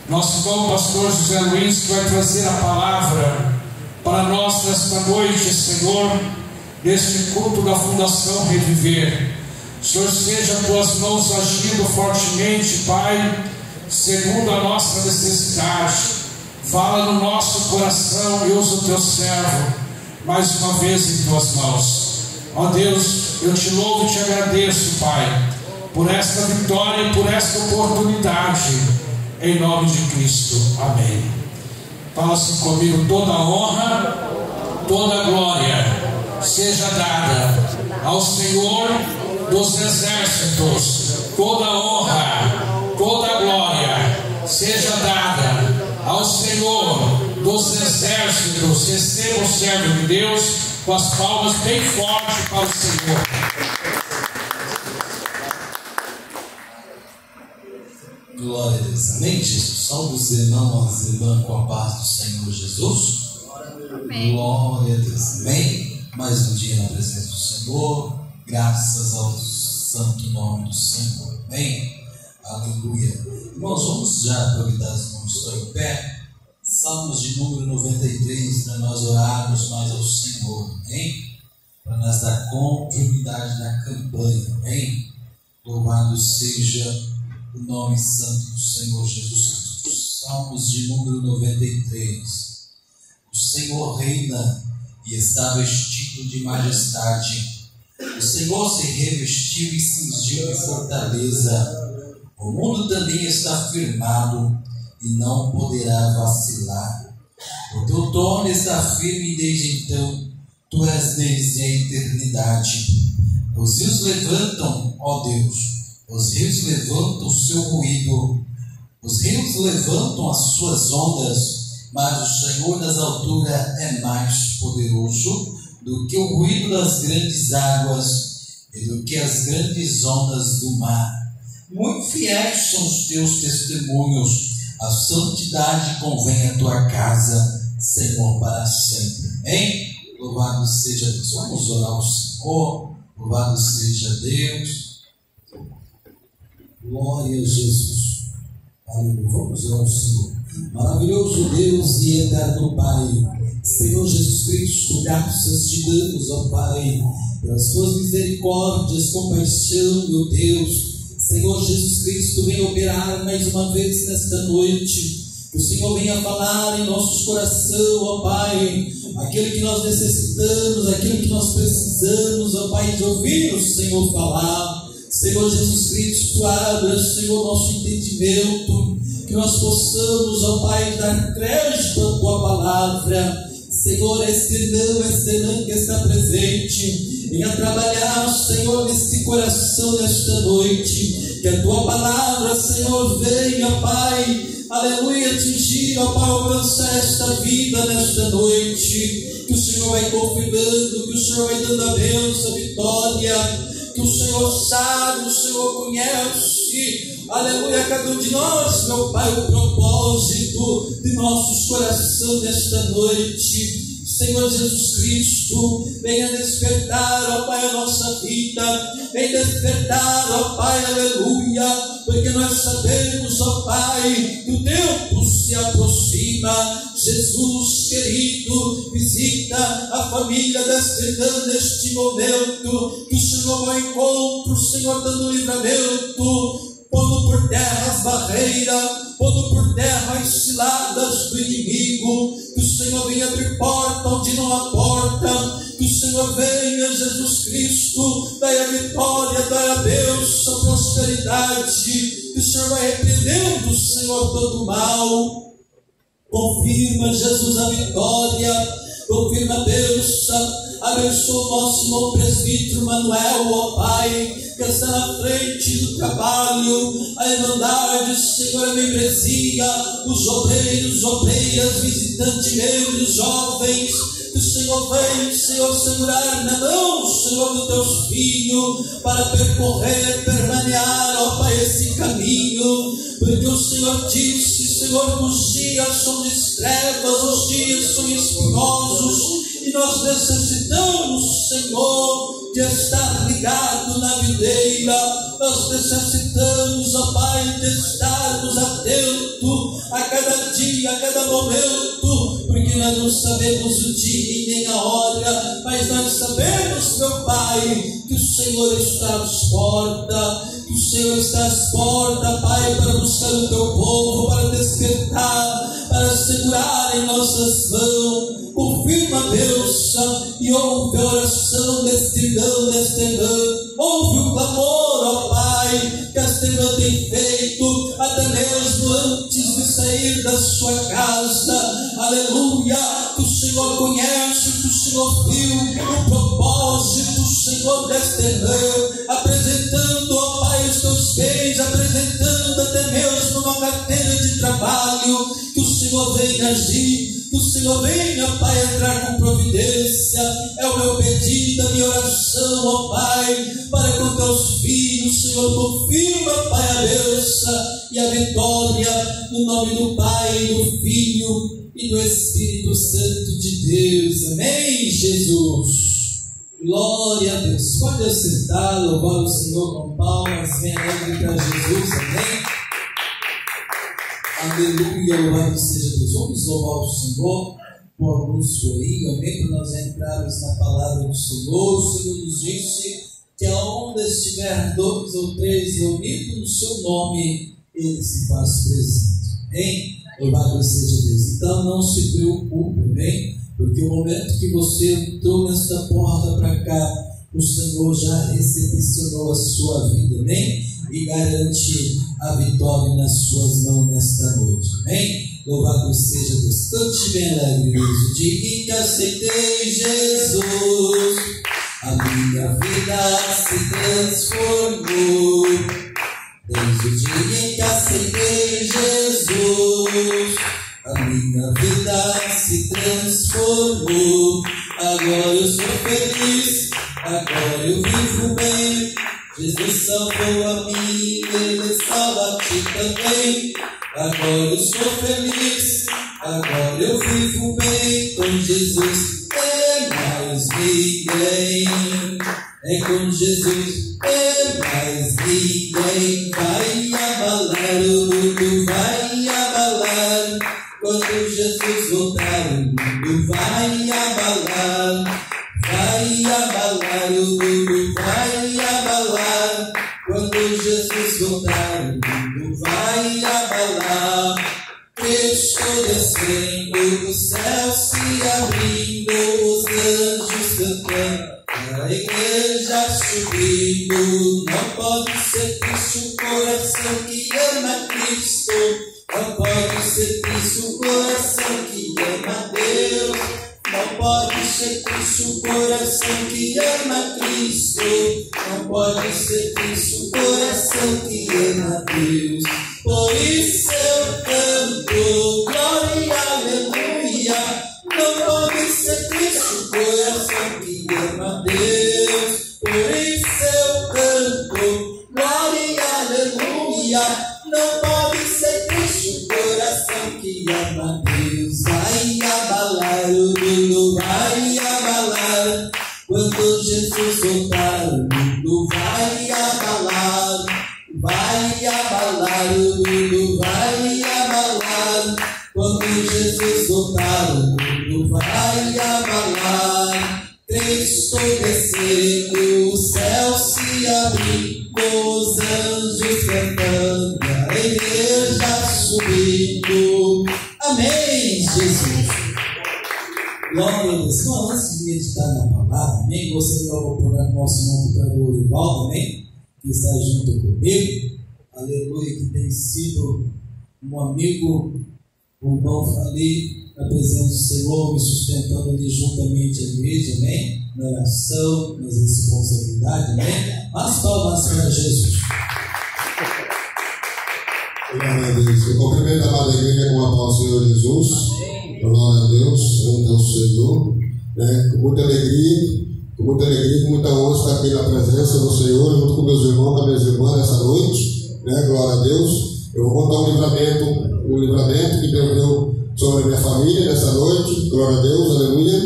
Nosso irmão pastor José Luiz, que vai trazer a palavra para nós nesta noite, Senhor, neste culto da Fundação Reviver. Senhor, seja tuas mãos agindo fortemente, Pai, segundo a nossa necessidade. Fala no nosso coração e usa o teu servo mais uma vez em tuas mãos. Ó Deus, eu te louvo e te agradeço, Pai, por esta vitória e por esta oportunidade, em nome de Cristo. Amém. Fala assim comigo: toda honra, toda glória seja dada ao Senhor dos exércitos. Toda honra, toda glória seja dada ao Senhor dos exércitos. Receba o servo de Deus com as palmas bem fortes para o Senhor. Glória a Deus. Amém, Jesus. Salve os irmãos e irmãs com a paz do Senhor Jesus. Amém. Glória a Deus. Amém. Mais um dia na presença do Senhor. Graças ao santo nome do Senhor. Amém. Aleluia. Irmãos, vamos já aproveitar as mãos estão em pé. Salmos de número 93, para nós orarmos mais ao Senhor. Amém. Para nós dar continuidade na campanha. Amém. Louvado seja o nome santo do Senhor Jesus Cristo. Salmos de número 93. O Senhor reina e está vestido de majestade. O Senhor se revestiu e cingiu de fortaleza. O mundo também está firmado e não poderá vacilar. O teu trono está firme desde então. Tu és desde a eternidade. Os rios levantam, ó Deus. Os rios levantam o seu ruído, os rios levantam as suas ondas, mas o Senhor das alturas é mais poderoso do que o ruído das grandes águas e do que as grandes ondas do mar. Muito fiéis são os teus testemunhos, a santidade convém à tua casa, Senhor, para sempre. Amém? Louvado seja Deus. Vamos orar ao Senhor. Louvado seja Deus. Glória a Jesus. Aleluia. Vamos ao Senhor. Maravilhoso Deus e eterno Pai, Senhor Jesus Cristo, graças te damos, ó Pai, pelas tuas misericórdias, compaixão, meu Deus. Senhor Jesus Cristo, venha operar mais uma vez nesta noite. Que o Senhor venha falar em nossos corações, ó Pai, aquilo que nós necessitamos, aquilo que nós precisamos, ó Pai, de ouvir o Senhor falar. Senhor Jesus Cristo, abra, Senhor, nosso entendimento, que nós possamos, ó Pai, dar crédito à tua palavra. Senhor, esse irmão que está presente, venha trabalhar, Senhor, nesse coração nesta noite, que a tua palavra, Senhor, venha, Pai, aleluia, atingir, ó Pai, alcançar esta vida nesta noite, que o Senhor vai confirmando, que o Senhor vai dando a bênção, a vitória, que o Senhor sabe, o Senhor conhece, aleluia, cada um de nós, meu Pai, o propósito de nossos corações nesta noite. Senhor Jesus Cristo, venha despertar, ó Pai, a nossa vida, venha despertar, ó Pai, aleluia, porque nós sabemos, ó Pai, que o tempo se aproxima. Jesus querido, visita a família desta irmã neste momento, que o Senhor vai ao encontro, Senhor, dando livramento, pondo por terra as barreiras, pondo por terra as ciladas do inimigo, que o Senhor venha abrir porta onde não há porta, que o Senhor venha, Jesus Cristo, dai a vitória, dai a bênção, a prosperidade, que o Senhor vai repreendendo, Senhor, todo o mal. Confirma, Jesus, a vitória, confirma a bênção, abençoa o nosso irmão presbítero Manuel, ó Pai, que está na frente do trabalho, a irmandade, Senhor, a membresia, os obreiros, obreiras, visitantes negros, jovens, que o Senhor vem, Senhor, segurar na mão, Senhor, do teus filhos, para percorrer, permanear, ó Pai, esse caminho, porque o Senhor disse, Senhor, que os dias são de trevas, os dias são espinhosos, e nós necessitamos, Senhor, de estar ligado na videira. Nós necessitamos, ó Pai, de estarmos atentos a cada dia, a cada momento, porque nós não sabemos o dia e nem a hora, mas nós sabemos, meu Pai, que o Senhor está às portas, que o Senhor está às portas, Pai, para buscar o teu povo, para despertar, para segurar em nossas mãos. Confirma a bênção e ouve a oração deste irmão, desta irmã. Ouve o clamor, ó Pai, que esta irmã tem feito, até mesmo antes de sair da sua casa. Aleluia, que o Senhor conhece, que o Senhor viu o propósito, Senhor, desta irmã, apresentando, ó Pai, os teus bens, apresentando até mesmo uma carteira de trabalho. Que o Senhor venha agir, que o Senhor venha, Pai, entrar com providência. É o meu pedido, a minha oração, ó Pai, para com teus filhos. Senhor, confirma, Pai, a bênção e a vitória, no nome do Pai, do Filho e do Espírito Santo de Deus. Amém, Jesus. Glória a Deus. Pode acertar, louvar o Senhor com palmas, bem alegre para Jesus. Amém. Aleluia, louvado seja Deus. Vamos louvar o Senhor com alguns corinhos, amém? Para nós entrarmos na palavra do Senhor. O Senhor nos disse que aonde estiver 2 ou 3 reunidos no seu nome, Ele se faz presente, amém? Louvado seja Deus. Então não se preocupe, amém? Porque o momento que você entrou nesta porta para cá, o Senhor já recepcionou a sua vida, amém? E garante a vitória nas suas mãos nesta noite, amém? Louvado seja Deus. Cante bem alegre, o dia em que aceitei Jesus, a minha vida se transformou. Desde o dia em que aceitei Jesus, a minha vida se transformou. Agora eu sou feliz, agora eu vivo bem. Jesus salvou a mim, Ele salva a ti também. Agora eu sou feliz, agora eu vivo bem. Com Jesus é mais ninguém. É com Jesus é mais ninguém. Vai abalar o mundo, vai abalar. Quando Jesus voltar, o mundo vai abalar. Vai abalar o mundo, vai abalar. Quando Jesus voltar, o mundo vai abalar. Cristo descendo, o céu se abrindo, os anjos cantando, a igreja subindo. Não pode ser triste o coração que ama Cristo. Não pode ser triste o coração que ama Deus. Não pode ser triste o coração que ama Cristo. Não pode ser triste o coração que ama Deus. Por isso eu canto, glória, aleluia. Não pode ser triste o coração que ama Deus. Por isso eu canto, glória, aleluia. Não pode ser triste o coração que ama Deus. Vai abalar o mundo, vai abalar. Quando Jesus voltar, o mundo vai abalar. Vai abalar o mundo, vai abalar. Quando Jesus voltar, o mundo vai abalar. Cristo descendo, o céu se abrindo, os anjos cantando, a igreja subindo. Amém, Jesus. Glória a Deus. Bom, antes de meditar na palavra, amém, você vai orar no nosso nome para o Orivaldo, amém, que está junto comigo, aleluia, que tem sido um amigo, um irmão ali, na presença do Senhor, me sustentando ali juntamente à igreja, amém, na oração, nas responsabilidades, amém. As palmas para Jesus. Glória a Deus. Eu cumprimento a amada igreja com a paz do Senhor Jesus. Amém. Glória a Deus, santo é o Senhor. Com muita alegria, com muita honra estar aqui na presença do Senhor, junto com meus irmãos e minhas irmãs nessa noite. Glória a Deus. Eu vou contar um livramento que Deus deu sobre a minha família nessa noite. Glória a Deus, aleluia.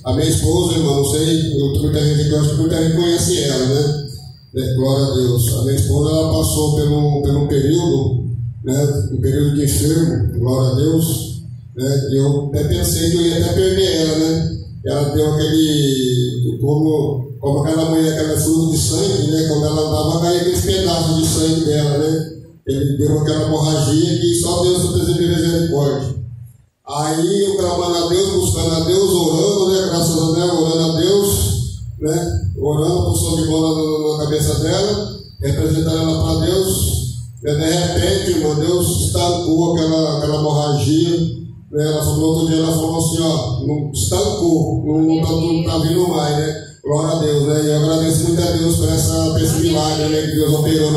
A minha esposa, irmão, não sei, muita gente, eu acho que muita gente conhece ela, né? Glória a Deus. A minha esposa, ela passou por um período, né? Um período de enfermo, glória a Deus. Né? Eu até pensei que eu ia até perder ela, né? Ela deu aquele, como aquela mulher, aquela fluxo de sangue, né? Quando ela andava, caía aqueles pedaços de sangue dela, né? Ele deu aquela hemorragia que só Deus não precisa de misericórdia. Aí eu clamando a Deus, buscando a Deus, orando, né? Graças a Deus, orando a Deus, né? Orando, postou de bola na cabeça dela, representando ela para Deus. De repente, irmão, Deus estancou aquela hemorragia. Ela falou, outro dia ela falou assim, ó, não estancou, não tá vindo mais, né? Glória a Deus, né? E eu agradeço muito a Deus por esse milagre, né? Que Deus operou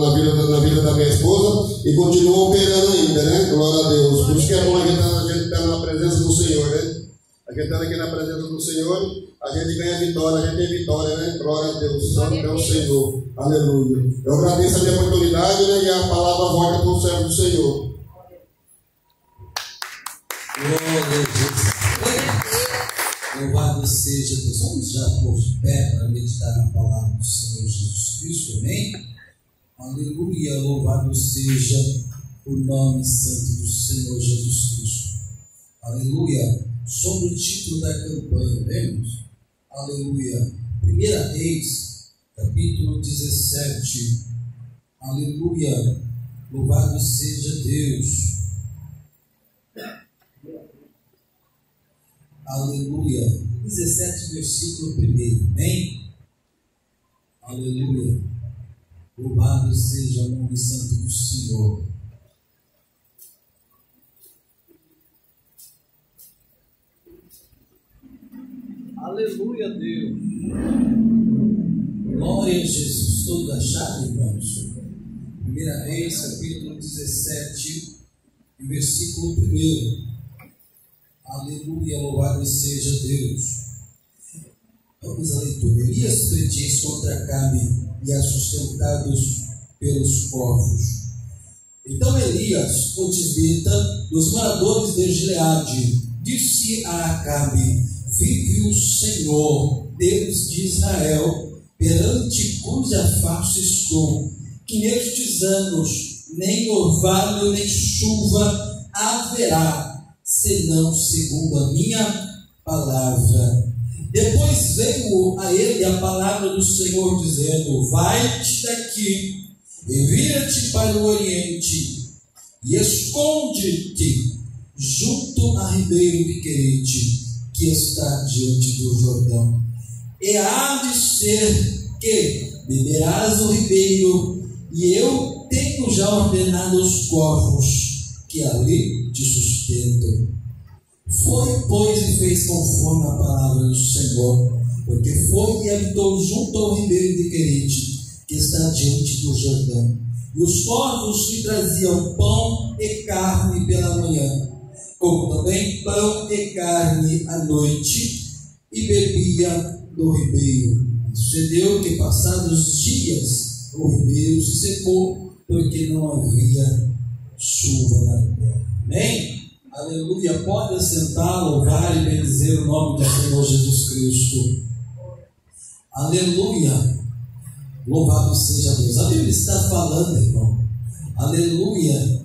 na vida da minha esposa e continua operando ainda, né? Glória a Deus. Por isso que é bom a gente estar na presença do Senhor, né? A gente está aqui na presença do Senhor, a gente ganha vitória, a gente tem vitória, né? Glória a Deus, santo é o Senhor. Aleluia. Eu agradeço a minha oportunidade, né? E a palavra volta para o servo do Senhor. Glória a Deus. Louvado seja Deus. Vamos já por pé para meditar na palavra do Senhor Jesus Cristo, amém? Aleluia, louvado seja o nome santo do Senhor Jesus Cristo. Aleluia, sobre o título da campanha, vemos? Aleluia, 1 Reis, capítulo 17. Aleluia, louvado seja Deus. Aleluia. 17, versículo 1. Amém? Aleluia. Louvado seja o nome santo do Senhor. Aleluia, Deus. Glória a Jesus. Todos acharam, irmãos? 1 Reis, capítulo 17, versículo 1. Aleluia, louvado seja Deus. Vamos à leitura. Elias prediz contra Acabe e é sustentados pelos corvos. Então Elias, o tisbita, dos moradores de Gileade, disse a Acabe: vive o Senhor, Deus de Israel, perante cuja face estou, que nestes anos nem orvalho nem chuva haverá, senão segundo a minha palavra. Depois veio a ele a palavra do Senhor, dizendo: vai-te daqui e vira-te para o oriente e esconde-te junto a ribeiro de Querite, que está diante do Jordão. E há de ser que beberás o ribeiro, e eu tenho já ordenado os corvos que ali te sustentam. Foi, pois, e fez conforme a palavra do Senhor, porque foi e habitou junto ao ribeiro de Querite, que está diante do Jordão. E os corvos lhe traziam pão e carne pela manhã, como também pão e carne à noite, e bebia do ribeiro. Sucedeu que, passados dias, o ribeiro se secou, porque não havia chuva na terra. Amém? Aleluia. Pode assentar, louvar e bendizer o nome do Senhor Jesus Cristo. Aleluia. Louvado seja Deus. A Bíblia está falando, irmão, aleluia,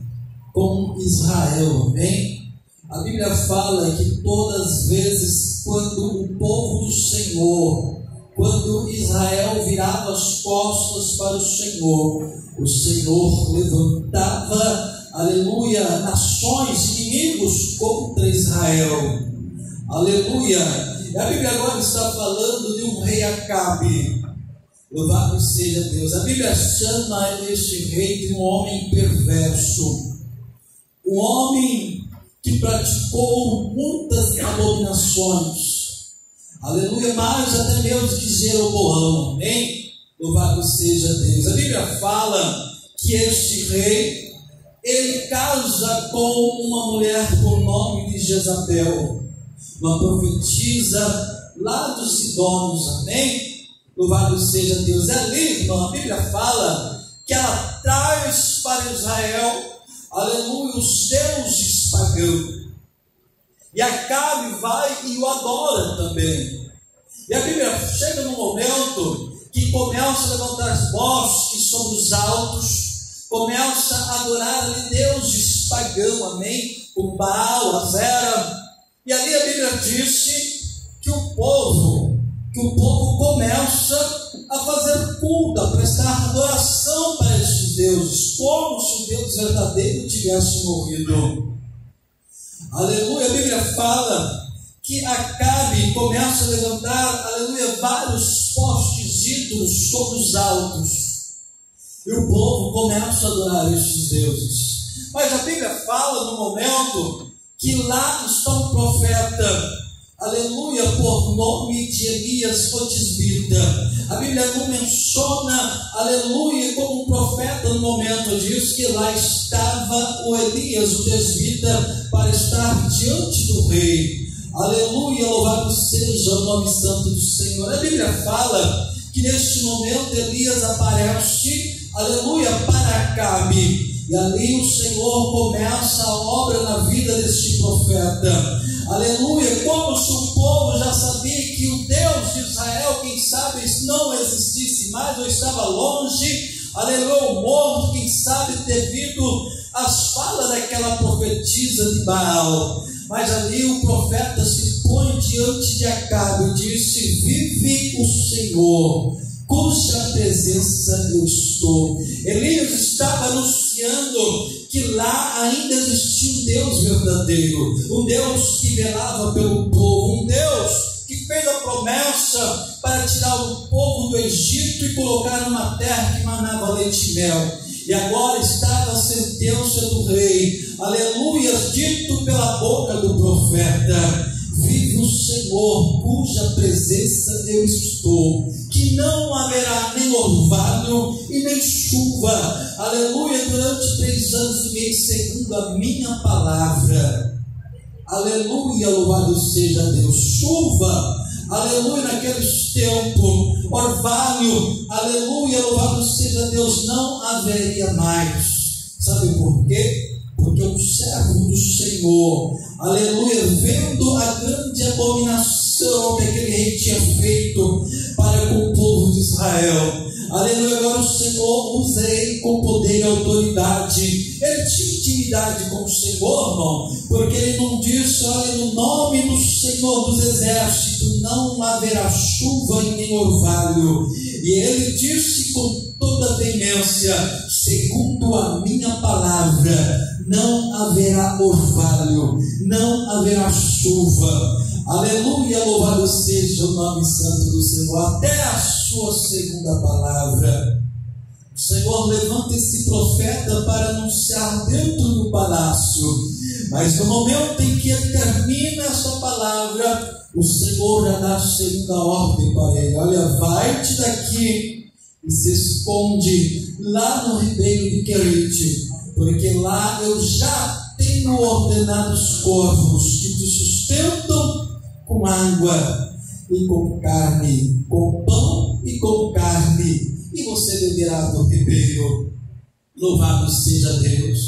com Israel. Amém? A Bíblia fala que todas as vezes quando o povo do Senhor, quando Israel virava as costas para o Senhor levantava, aleluia, nações, inimigos contra Israel. Aleluia. E a Bíblia agora está falando de um rei Acabe. Louvado seja Deus. A Bíblia chama este rei de um homem perverso, um homem que praticou muitas abominações. Aleluia, mais até mesmo de Jeroboão. Amém? Louvado seja Deus. A Bíblia fala que este rei, ele casa com uma mulher por nome de Jezabel, uma profetisa lá dos Sidônios. Amém? Louvado seja Deus. Ali, irmão, a Bíblia fala que ela traz para Israel, aleluia, os deuses pagãos. E Acabe vai e o adora também. E a Bíblia chega num momento que começa a levantar as vozes sobre os altos, começa a adorar ali deuses pagãos, amém? O Baal, a Zera. E ali a Bíblia disse que o povo começa a fazer culto, a prestar adoração para esses deuses, como se o Deus verdadeiro tivesse morrido. Aleluia, a Bíblia fala que Acabe começa a levantar, aleluia, vários postes ídolos sobre os altos, e o povo começa a adorar esses deuses. Mas a Bíblia fala no momento que lá está um profeta, aleluia, por nome de Elias o Tisbita. A Bíblia não menciona, aleluia, como um profeta no momento, diz que lá estava o Elias o Tisbita para estar diante do rei. Aleluia, louvado seja o nome santo do Senhor. A Bíblia fala que neste momento Elias aparece, aleluia, para Acabe. E ali o Senhor começa a obra na vida deste profeta. Aleluia, como se o povo já sabia que o Deus de Israel, quem sabe, não existisse mais ou estava longe. Aleluia, morto, quem sabe, devido às falas daquela profetisa de Baal. Mas ali o profeta se põe diante de Acabe e disse: vive o Senhor, cuja presença eu estou. Elias estava anunciando que lá ainda existia um Deus verdadeiro, um Deus que velava pelo povo, um Deus que fez a promessa para tirar o povo do Egito e colocar numa terra que manava leite e mel. E agora estava a sentença do rei, aleluia, dito pela boca do profeta: vive o Senhor, cuja presença eu estou, que não haverá nem orvalho e nem chuva, aleluia, durante 3 anos e meio, segundo a minha palavra. Aleluia, louvado seja Deus. Chuva, aleluia, naqueles tempos, orvalho, aleluia, louvado seja Deus, não haveria mais. Sabe por quê? Porque o servo do Senhor, aleluia, vendo a grande abominação que aquele rei tinha feito para com o povo de Israel, aleluia, agora o Senhor usa ele com poder e autoridade. Ele tinha intimidade com o Senhor, irmão, porque ele não disse: olha, no nome do Senhor dos exércitos não haverá chuva e nem orvalho. E ele disse com toda veemência: segundo a minha palavra, não haverá orvalho, não haverá chuva. Aleluia, louvado seja o nome santo do Senhor. Até a sua segunda palavra. O Senhor levanta esse profeta para anunciar dentro do palácio, mas no momento em que ele termina essa palavra, o Senhor já dá a segunda ordem para ele: olha, vai-te daqui e se esconde lá no ribeiro de Querite, porque lá eu já tenho ordenado os corvos que te sustentam com água e com carne, com pão e com carne, e você beberá do ribeiro. Louvado seja Deus.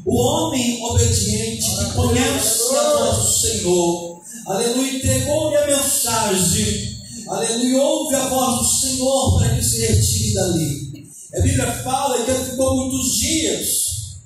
O homem obediente que conhece a voz do Senhor, aleluia, entregou-lhe a mensagem, aleluia, ouve a voz do Senhor para que se retire dali. A Bíblia fala que ele ficou muitos dias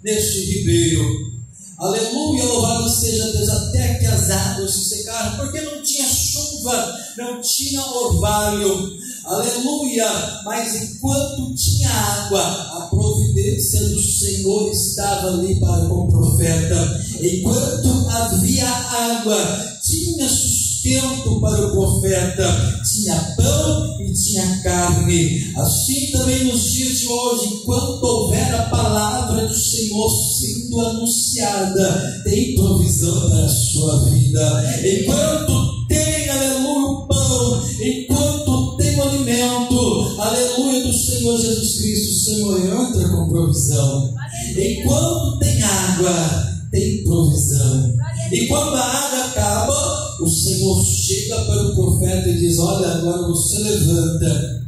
neste ribeiro. Aleluia, louvado seja Deus, até que as águas se secaram, porque não tinha chuva, não tinha orvalho. Aleluia, mas enquanto tinha água, a providência do Senhor estava ali para com o profeta. Enquanto havia água, tinha sustento para o profeta, tinha pão e tinha carne. Assim também nos dias de hoje, enquanto houver a palavra do Senhor sendo anunciada, tem provisão para a sua vida. Enquanto tem, aleluia, o pão, enquanto tem o alimento, aleluia, do Senhor Jesus Cristo, o Senhor entra com provisão. Enquanto tem água, tem provisão. E quando a água acaba, o Senhor chega para o profeta e diz: olha, agora você levanta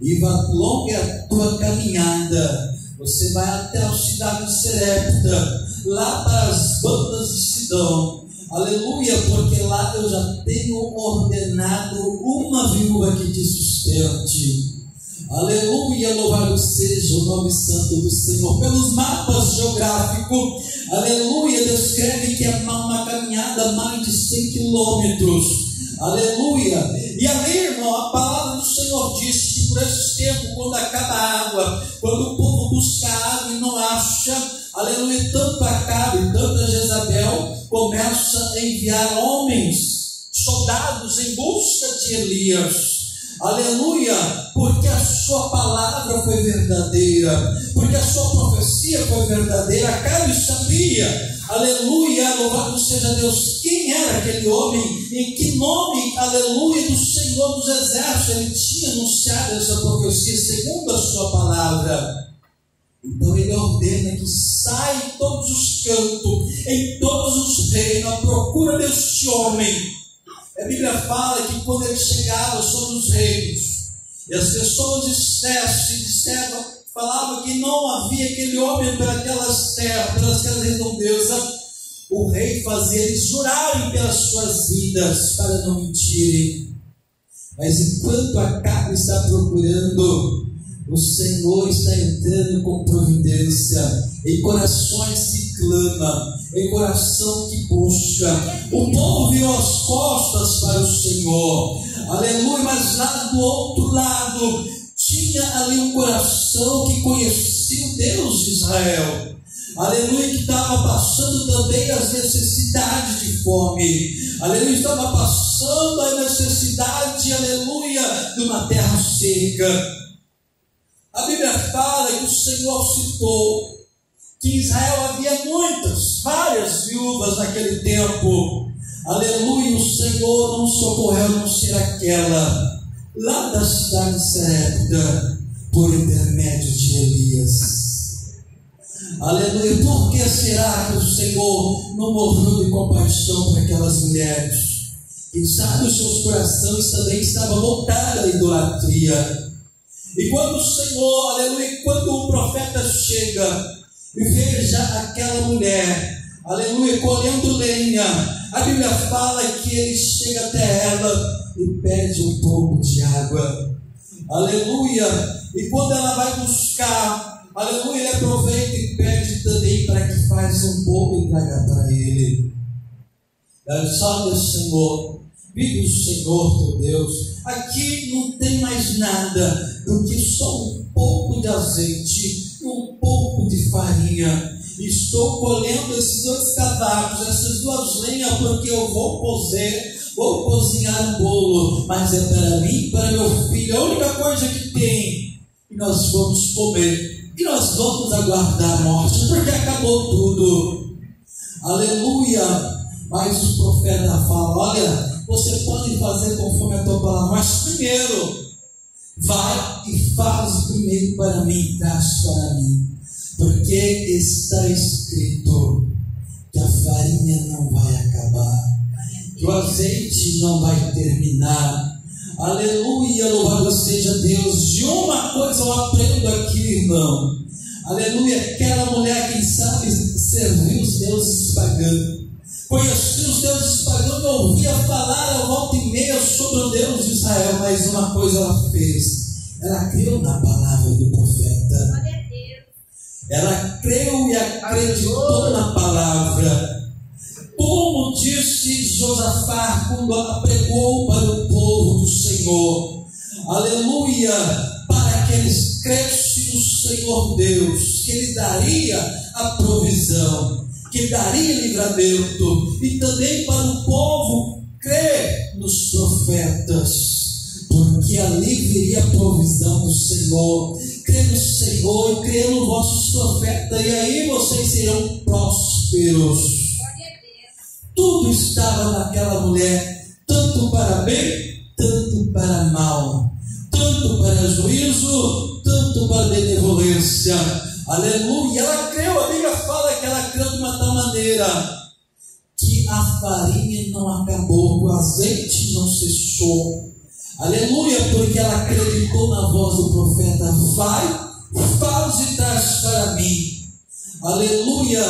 e vá longe a tua caminhada. Você vai até a cidade de Serepta, lá para as bandas de Sidom. Aleluia, porque lá eu já tenho ordenado uma viúva que te sustente. Aleluia, louvado seja o nome santo do Senhor. Pelos mapas geográficos, aleluia, descreve que é uma caminhada mais de 100 quilômetros. Aleluia. E ali, irmão, a palavra do Senhor diz que por esse tempo, quando acaba a água, quando o povo busca água e não acha, aleluia, tanto Acabe e tanto Jezabel começa a enviar homens, soldados em busca de Elias. Aleluia, porque a sua palavra foi verdadeira, porque a sua profecia foi verdadeira. Acabe sabia, aleluia, louvado seja Deus, quem era aquele homem, em que nome, aleluia, do Senhor dos Exércitos ele tinha anunciado essa profecia segundo a sua palavra. Então ele ordena que saia em todos os campos, em todos os reinos, à procura deste homem. A Bíblia fala que quando ele chegava sobre os reinos, e as pessoas disseram, falavam que não havia aquele homem pelas terras, pelas redondezas, o rei fazia eles jurarem pelas suas vidas, para não mentirem. Mas enquanto Acabe está procurando, o Senhor está entrando com providência em corações que clamam, em coração que busca. O povo virou as costas para o Senhor, aleluia, mas lá do outro lado tinha ali um coração que conhecia o Deus de Israel, aleluia, que estava passando também as necessidades de fome, aleluia, estava passando a necessidade, aleluia, de uma terra seca. A Bíblia fala que o Senhor citou que em Israel havia várias viúvas naquele tempo. Aleluia, o Senhor não socorreu a não ser aquela lá da cidade de Sarepta, por intermédio de Elias. Aleluia, por que será que o Senhor não moveu de compaixão para aquelas mulheres? Quem sabe os seus corações também estavam voltados à idolatria. E quando o Senhor, aleluia, quando o profeta chega e veja aquela mulher, aleluia, colhendo lenha, a Bíblia fala que ele chega até ela e pede um pouco de água, aleluia, e quando ela vai buscar, aleluia, ele aproveita e pede também para que faça um pouco e traga para ele. Salve o Senhor, vive o Senhor teu Deus. Aqui não tem mais nada do que só um pouco de azeite e um pouco de farinha. Estou colhendo esses 2 cavacos, essas 2 lenhas, porque eu vou cozinhar um bolo, mas é para mim e para meu filho, é a única coisa que tem, e nós vamos comer, e nós vamos aguardar a morte, porque acabou tudo. Aleluia. Mas o profeta fala, olha, você pode fazer conforme a tua palavra, mas primeiro, vai e faz primeiro para mim, traz para mim, porque está escrito que a farinha não vai acabar, que o azeite não vai terminar. Aleluia, louvado seja Deus. De uma coisa eu aprendo aqui, irmão, aleluia, aquela mulher, quem sabe, serviu os deuses pagãos, conhecia os deuses pagãos, ouvia falar a volta e meia sobre o Deus de Israel, mas uma coisa ela fez, ela creu na palavra do profeta, ela creu e acreditou na palavra, como disse Josafá quando pregou para o povo do Senhor, aleluia, para que eles crescem no Senhor Deus, que Ele daria a provisão, que daria livramento, e também para o povo crer nos profetas, porque ali viria a provisão do Senhor. Crê no Senhor e crê nos vossos profetas, e aí vocês serão prósperos. Tudo estava naquela mulher, tanto para bem, tanto para mal, tanto para juízo, tanto para benevolência. Aleluia, ela creu, a Bíblia fala que ela creu de uma tal maneira que a farinha não acabou, o azeite não cessou. Aleluia, porque ela acreditou na voz do profeta, vai, faz e traz para mim. Aleluia,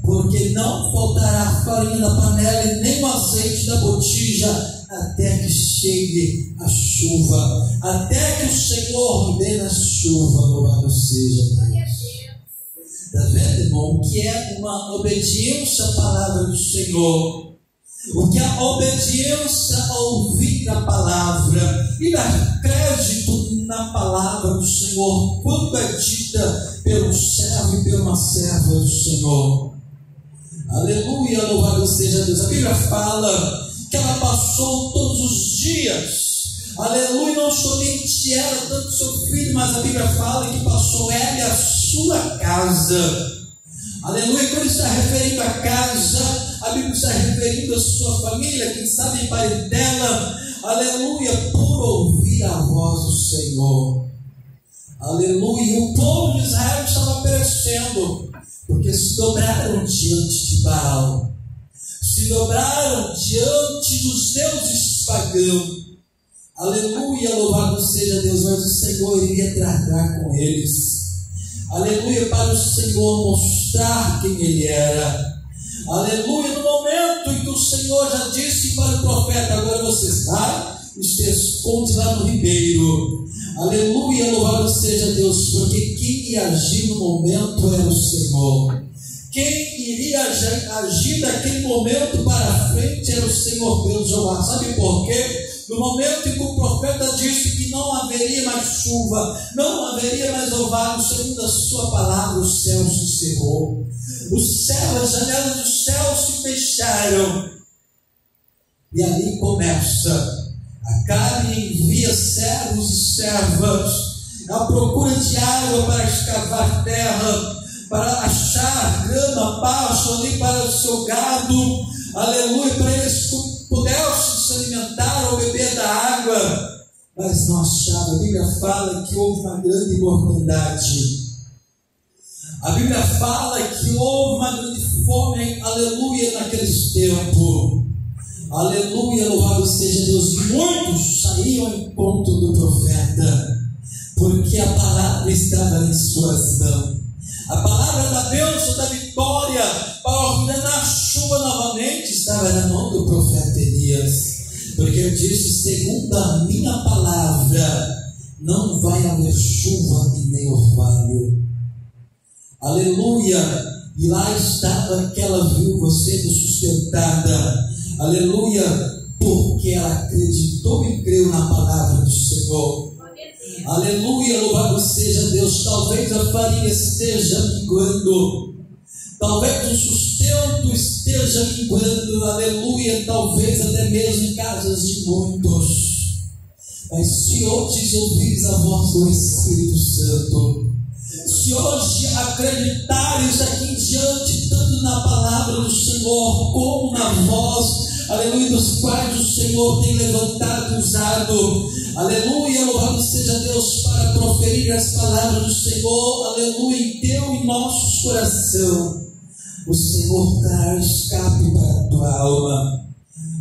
porque não faltará farinha na panela e nem o azeite da botija, até que chegue a chuva, até que o Senhor dê na chuva. Louvado seja Deus. Está vendo, irmão? O que é uma obediência à palavra do Senhor? O que é a obediência a ouvir a palavra e dar crédito na palavra do Senhor, quando é dita pelo servo e pela serva do Senhor. Aleluia, louvado seja Deus. A Bíblia fala que ela passou todos os dias, aleluia, não somente ela, tanto seu filho, mas a Bíblia fala que passou ela e a sua casa. Aleluia, quando está referindo a casa, a Bíblia está referindo a sua família, quem sabe parentela, aleluia, por ouvir a voz do Senhor. Aleluia, o povo de Israel estava perecendo, porque se dobraram diante de Baal, se dobraram diante dos deuses pagãos. Aleluia, louvado seja Deus, mas o Senhor iria tratar com eles. Aleluia, para o Senhor mostrar quem Ele era. Aleluia, no momento em que o Senhor já disse para o profeta: agora você sai e se esconde lá no ribeiro. Aleluia, louvado seja Deus, porque quem ia agir no momento era o Senhor. Quem iria agir daquele momento para frente era o Senhor Deus Jeová. Sabe por quê? No momento em que o profeta disse que não haveria mais chuva, não haveria mais orvalho, segundo a sua palavra, o céu se cerrou. Os céus, as janelas do céu se fecharam. E ali começa. A carne envia servos e servas à procura de água para escavar terra, para achar grama, pasto ali para o seu gado. Aleluia, para eles pudessem se alimentar ou beber da água, mas não acharam. A Bíblia fala que houve uma grande mortandade. A Bíblia fala que houve uma grande fome, aleluia, naqueles tempos. Aleluia, louvado seja Deus. Muitos saíam ao encontro do profeta, porque a palavra estava em suas mãos. A palavra da bênção, da vitória, para ordenar a chuva novamente, estava na mão do profeta Elias. Porque ele disse: segundo a minha palavra, não vai haver chuva e nem orvalho. Aleluia. E lá estava aquela viúva sendo sustentada. Aleluia. Porque ela acreditou e creu na palavra do Senhor. Aleluia, louvado seja Deus. Talvez a farinha esteja minguando, talvez o sustento esteja minguando, aleluia, talvez até mesmo em casas de muitos. Mas se hoje ouvires a voz do Espírito Santo, se hoje acreditares aqui em diante, tanto na palavra do Senhor como na voz, aleluia, dos quais o Senhor tem levantado e usado, aleluia, louvado seja Deus, para proferir as palavras do Senhor, aleluia, em teu e nossos coração, o Senhor trará escape para a tua alma,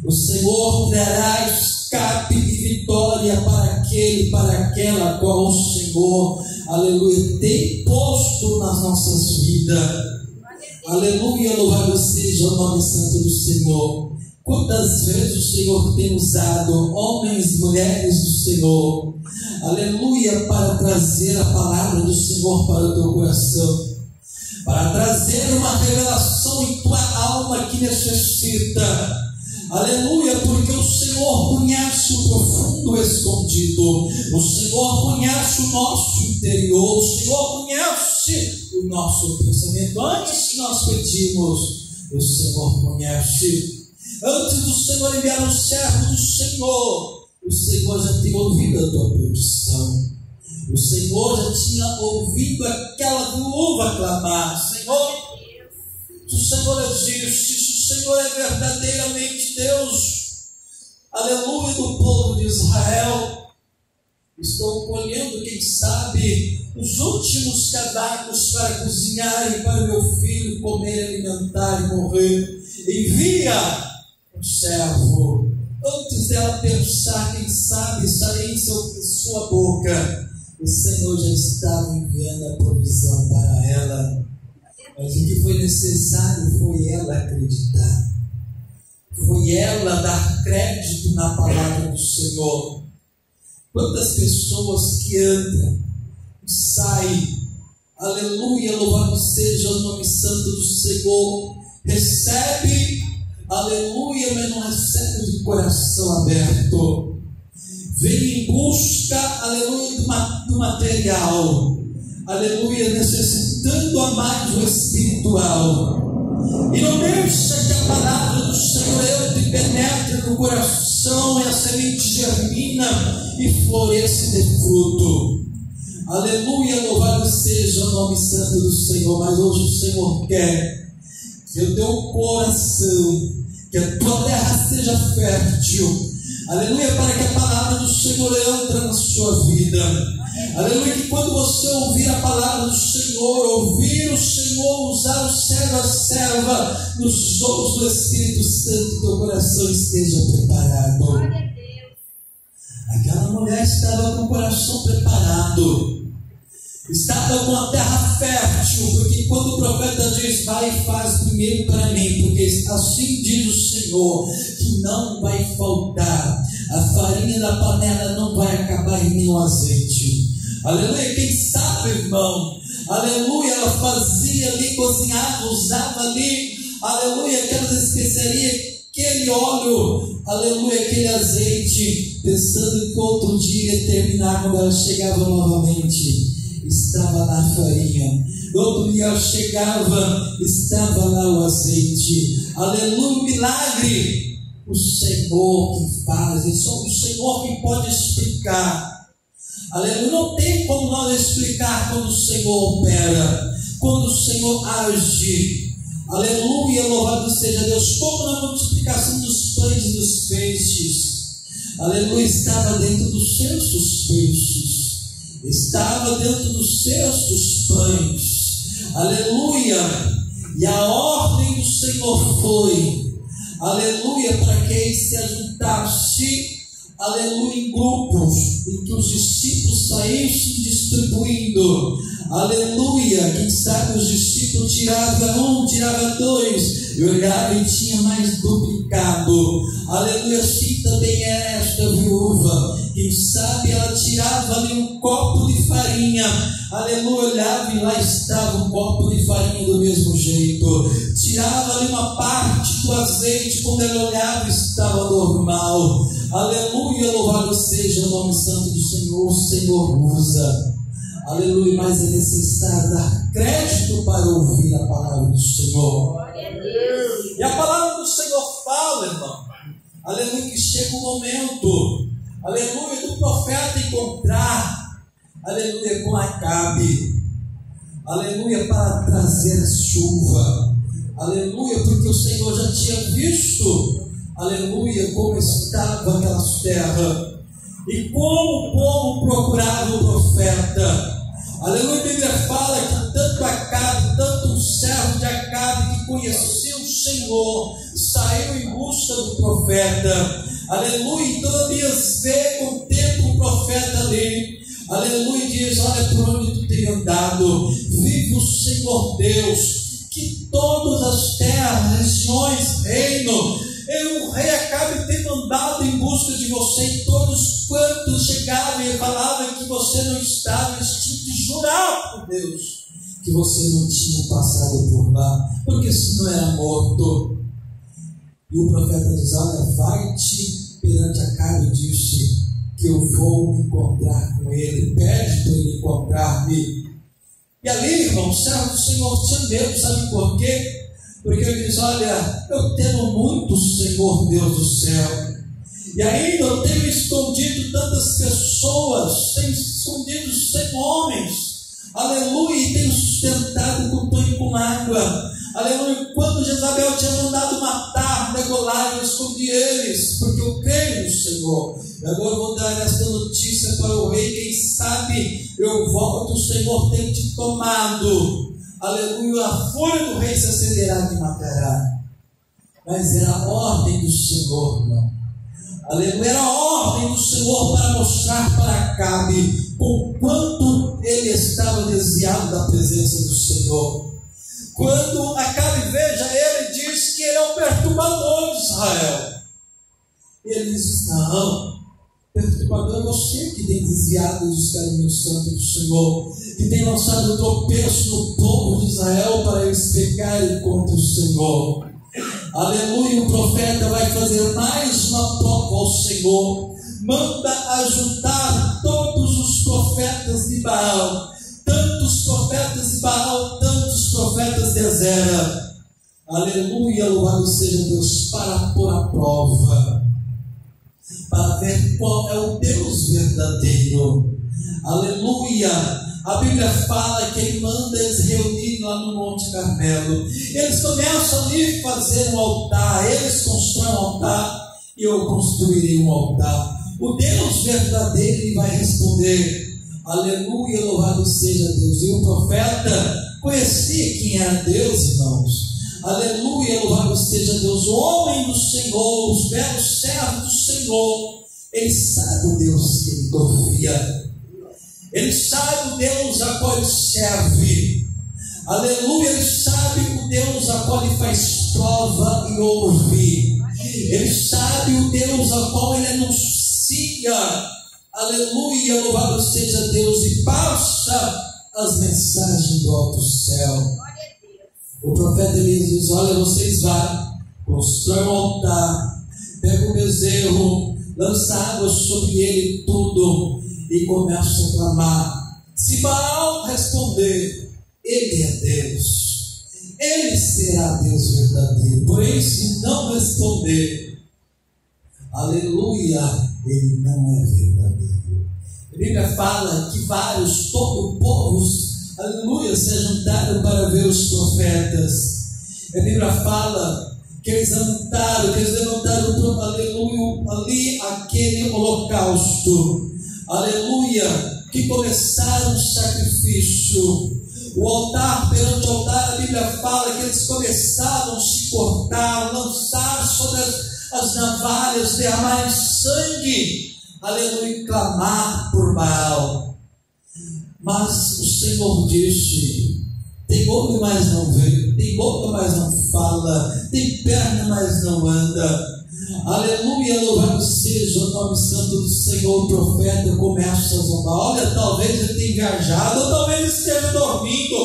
o Senhor trará escape e vitória para aquele, para aquela qual o Senhor, aleluia, tem posto nas nossas vidas. Aleluia, louvado seja o nome santo do Senhor. Quantas vezes o Senhor tem usado homens e mulheres do Senhor, aleluia, para trazer a palavra do Senhor para o teu coração, para trazer uma revelação em tua alma que necessita. Aleluia, porque o Senhor conhece o profundo escondido, o Senhor conhece o nosso interior, o Senhor conhece o nosso pensamento. Antes que nós pedimos, o Senhor conhece. Antes do Senhor enviar um servo do Senhor, o Senhor já tinha ouvido a tua petição. O Senhor já tinha ouvido aquela viúva clamar: Senhor, se o Senhor existe, se o Senhor é verdadeiramente Deus, aleluia, do povo de Israel, estou colhendo, quem sabe, os últimos cadacos para cozinhar e para meu filho comer, alimentar e morrer. Envia um servo. Antes dela pensar, quem sabe, sair em sua boca, o Senhor já estava enviando a provisão para ela. Mas o que foi necessário foi ela acreditar. Foi ela dar crédito na palavra do Senhor. Quantas pessoas que andam e saem, aleluia, louvado seja o nome santo do Senhor, recebe, aleluia, mas não recebe de coração aberto. Vem em busca, aleluia, do material, aleluia, necessitando a mais o espiritual. E não deixa que a palavra do Senhor entre, penetre no coração e a semente germina e floresça e dê fruto. Aleluia, louvado seja o nome santo do Senhor. Mas hoje o Senhor quer que o teu coração, que a tua terra seja fértil, aleluia, para que a palavra do Senhor entre na sua vida. Aleluia, que quando você ouvir a palavra do Senhor, ouvir o Senhor usar o servo, a serva nos olhos do Espírito Santo, teu coração esteja preparado. Aquela mulher estava com o coração preparado, estava com a terra fértil, porque quando o profeta diz, vai e faz primeiro para mim, porque assim diz o Senhor, que não vai faltar, a farinha da panela não vai acabar em nenhum azeite. Aleluia, quem sabe, irmão, aleluia, ela fazia ali, cozinhava, usava ali, aleluia, aquelas especiarias, aquele óleo, aleluia, aquele azeite, pensando que outro dia ia terminar, quando ela chegava novamente, estava lá a farinha. Outro dia ela chegava, estava lá o azeite. Aleluia, milagre. O Senhor que faz, e só o Senhor que pode explicar. Aleluia, não tem como nós explicar quando o Senhor opera, quando o Senhor age. Aleluia, louvado seja Deus. Como na multiplicação dos pães e dos peixes, aleluia, estava dentro dos cestos peixes, estava dentro dos cestos pães, aleluia, e a ordem do Senhor foi, aleluia, para que eles se ajuntassem, aleluia, em grupos, e que os discípulos saíssem distribuindo, aleluia. Quem sabe os discípulos tiravam um, tiravam dois, e olhava e tinha mais duplicado, aleluia. Assim também era esta viúva, quem sabe ela tirava ali um copo de farinha, aleluia, olhava e lá estava um copo de farinha do mesmo jeito, tirava ali uma parte do azeite, quando ela olhava estava normal, aleluia, louvado seja o nome santo do Senhor. O Senhor usa, aleluia, mas é necessário dar crédito para ouvir a palavra do Senhor. E a palavra do Senhor fala, irmão, aleluia, que chega um momento, aleluia, do profeta encontrar, aleluia, com Acabe, aleluia, para trazer a chuva, aleluia, porque o Senhor já tinha visto, aleluia, como estava aquelas terras, e como o povo procurava o profeta, aleluia. A Bíblia fala que tanto Acabe, tanto um servo de Acabe que conhecia o Senhor, saiu em busca do profeta, aleluia. E Tobias vê, contempla o profeta ali, aleluia, e diz, olha por onde tu tem andado, vive o Senhor Deus, que todas as terras, regiões, reino, o rei Acabe tem mandado em busca de você, e todos quantos chegavam e falavam que você não estava, eles tinham que jurar por Deus que você não tinha passado por lá, porque senão era morto. E o profeta diz, olha, vai-te perante Acabe, e disse que eu vou me encontrar com ele, pede para ele encontrar-me. E ali, irmão, o servo do Senhor tinha medo, sabe por quê? Porque ele diz, olha, eu temo muito o Senhor Deus do céu, e ainda eu tenho escondido tantas pessoas, tenho escondido 100 homens, aleluia, e tenho sustentado com pão e com água, aleluia. Quando Jezabel tinha mandado matar, degolar, eu escondi eles, porque eu creio no Senhor. E agora eu vou dar esta notícia para o rei, quem sabe eu volto, o Senhor tem te tomado, aleluia, a fúria do rei se acenderá e me matará. Mas era a ordem do Senhor, não. Aleluia, era a ordem do Senhor para mostrar para Acabe o quanto ele estava desviado da presença do Senhor. Quando Acabe veja ele, diz que ele é o perturbador de Israel. Ele diz: não, perturbador é você que tem desviado dos caminhos santos do Senhor, que tem lançado tropeço no povo de Israel para eles pecarem contra o Senhor. Aleluia. O profeta vai fazer mais uma prova ao Senhor, manda ajudar todos os profetas de Baal, tantos profetas de Baal, tantos profetas de Azera. Aleluia, louvado seja Deus, para pôr a prova, para ver qual é o Deus verdadeiro. Aleluia. A Bíblia fala que ele manda eles reunirem lá no Monte Carmelo. Eles começam ali a fazer um altar. Eles constroem um altar e eu construirei um altar. O Deus verdadeiro, ele vai responder: aleluia, louvado seja Deus. E o profeta conhecia quem era Deus, irmãos. Aleluia, louvado seja Deus. O homem do Senhor, os belos servos do Senhor, ele sabe o Deus que ele confia. Ele sabe o Deus a qual ele serve. Aleluia, ele sabe o Deus a qual ele faz prova e ouve. Ele sabe o Deus a qual ele anuncia. Aleluia, louvado seja Deus, e passa as mensagens do alto céu. O profeta Elias diz: olha, vocês vão, constroem um altar, pega o bezerro, lança água sobre ele tudo, e começa a clamar. Se Baal responder, ele é Deus, ele será Deus verdadeiro. Porém, se não responder, aleluia, ele não é verdadeiro. A Bíblia fala que vários, todo o povo, aleluia, se juntaram para ver os profetas. A Bíblia fala que eles levantaram, aleluia, ali aquele holocausto. Aleluia, que começaram o sacrifício. O altar, perante o altar, a Bíblia fala que eles começaram a se cortar, lançar sobre as navalhas, derramar sangue, aleluia, clamar por Baal. Mas o Senhor disse: tem olho, mas não vê, tem boca, mas não fala, tem perna, mas não anda. Aleluia, louvado seja o nome santo do Senhor. O profeta começa a zombar. Olha, talvez ele tenha viajado, ou talvez ele esteja dormindo.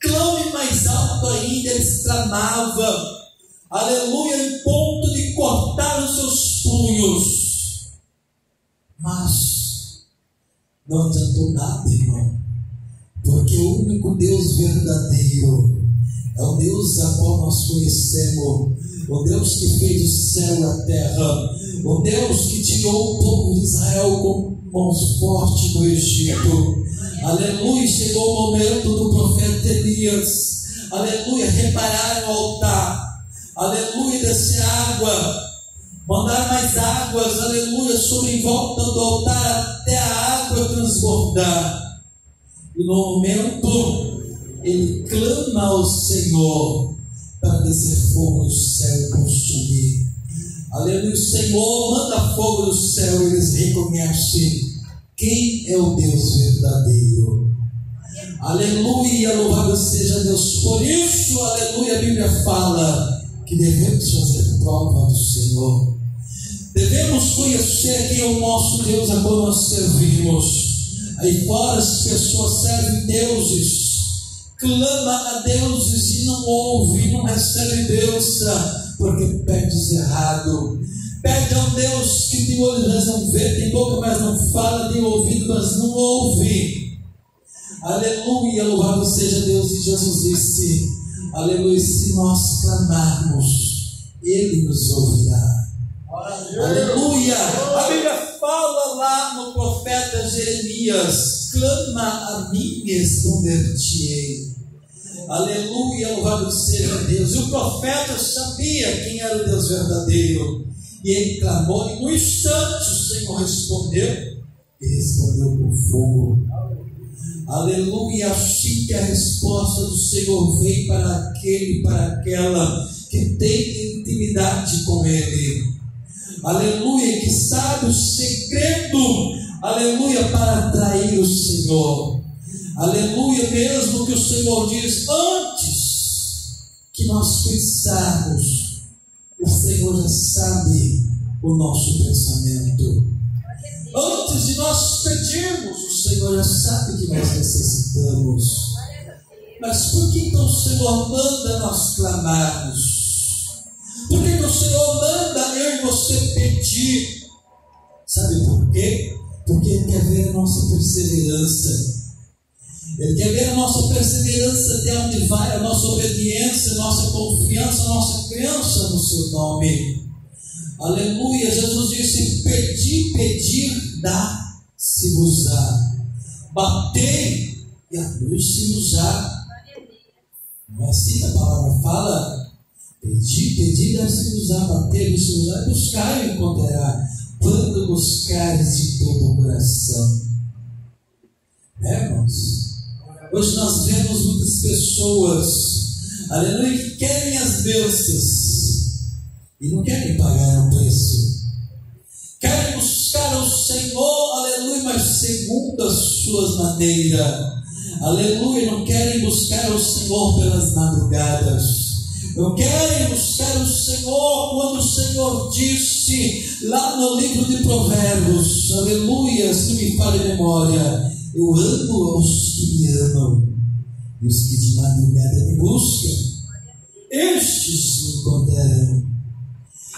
Clame mais alto ainda. Ele exclamava, aleluia, em ponto de cortar os seus punhos. Mas não adiantou nada, irmão, porque o único Deus verdadeiro é o Deus a qual nós conhecemos, o Deus que fez o céu e a terra, o Deus que tirou o povo de Israel com mãos fortes do Egito. Aleluia, chegou o momento do profeta Elias, aleluia, reparar o altar, aleluia, descer água, mandar mais águas, aleluia, sobre em volta do altar até a água transbordar. E no momento ele clama ao Senhor para descer fogo do céu e consumir. Aleluia, o Senhor manda fogo do céu e eles reconhecem quem é o Deus verdadeiro. Aleluia, louvado seja Deus. Por isso, aleluia, a Bíblia fala que devemos fazer prova do Senhor. Devemos conhecer quem é o nosso Deus a qual nós servimos. Aí fora as pessoas servem deuses, clama a deuses e não ouve, não recebe bênção, porque pedes errado. Pede a um Deus que tem olhos, mas não vê, tem boca, mas não fala, tem ouvido, mas não ouve. Aleluia, louvado seja Deus. E Jesus disse, aleluia, se nós clamarmos, Ele nos ouvirá. Aleluia. A Bíblia fala lá no profeta Jeremias, clama a mim e responder-te-ei. Aleluia, louvado seja Deus. E o profeta sabia quem era o Deus verdadeiro, e ele clamou, e no instante o Senhor respondeu, e respondeu com fogo. Aleluia, assim que a resposta do Senhor vem para aquele, para aquela que tem intimidade com Ele. Aleluia, que sabe o segredo, aleluia, para atrair o Senhor. Aleluia, mesmo que o Senhor diz, antes que nós pensarmos, o Senhor já sabe o nosso pensamento. Antes de nós pedirmos, o Senhor já sabe o que nós necessitamos. Mas por que então o Senhor manda nós clamarmos? Por que o Senhor manda eu e você pedir? Sabe por quê? Porque Ele quer ver a nossa perseverança. Ele quer ver a nossa perseverança até onde vai a nossa obediência, a nossa confiança, a nossa crença no seu nome. Aleluia. Jesus disse: pedi, pedir, dá-se-vos-á. Batei e abrir-se-vos-á. Não é assim que a palavra fala? Pedi, pedi, dá-se-vos-á. Batei, abrir-se-vos-á. Buscar e encontrará. Quando buscares de todo o coração. Irmãos, hoje nós vemos muitas pessoas, aleluia, que querem as bênçãos e não querem pagar o preço. Querem buscar o Senhor, aleluia, mas segundo as suas maneiras. Aleluia, não querem buscar o Senhor pelas madrugadas. Não querem buscar o Senhor quando o Senhor disse lá no livro de Provérbios, aleluia, se me falha a memória, eu amo aos que me amam, e os que de madrugada me buscam, estes me encontrarão.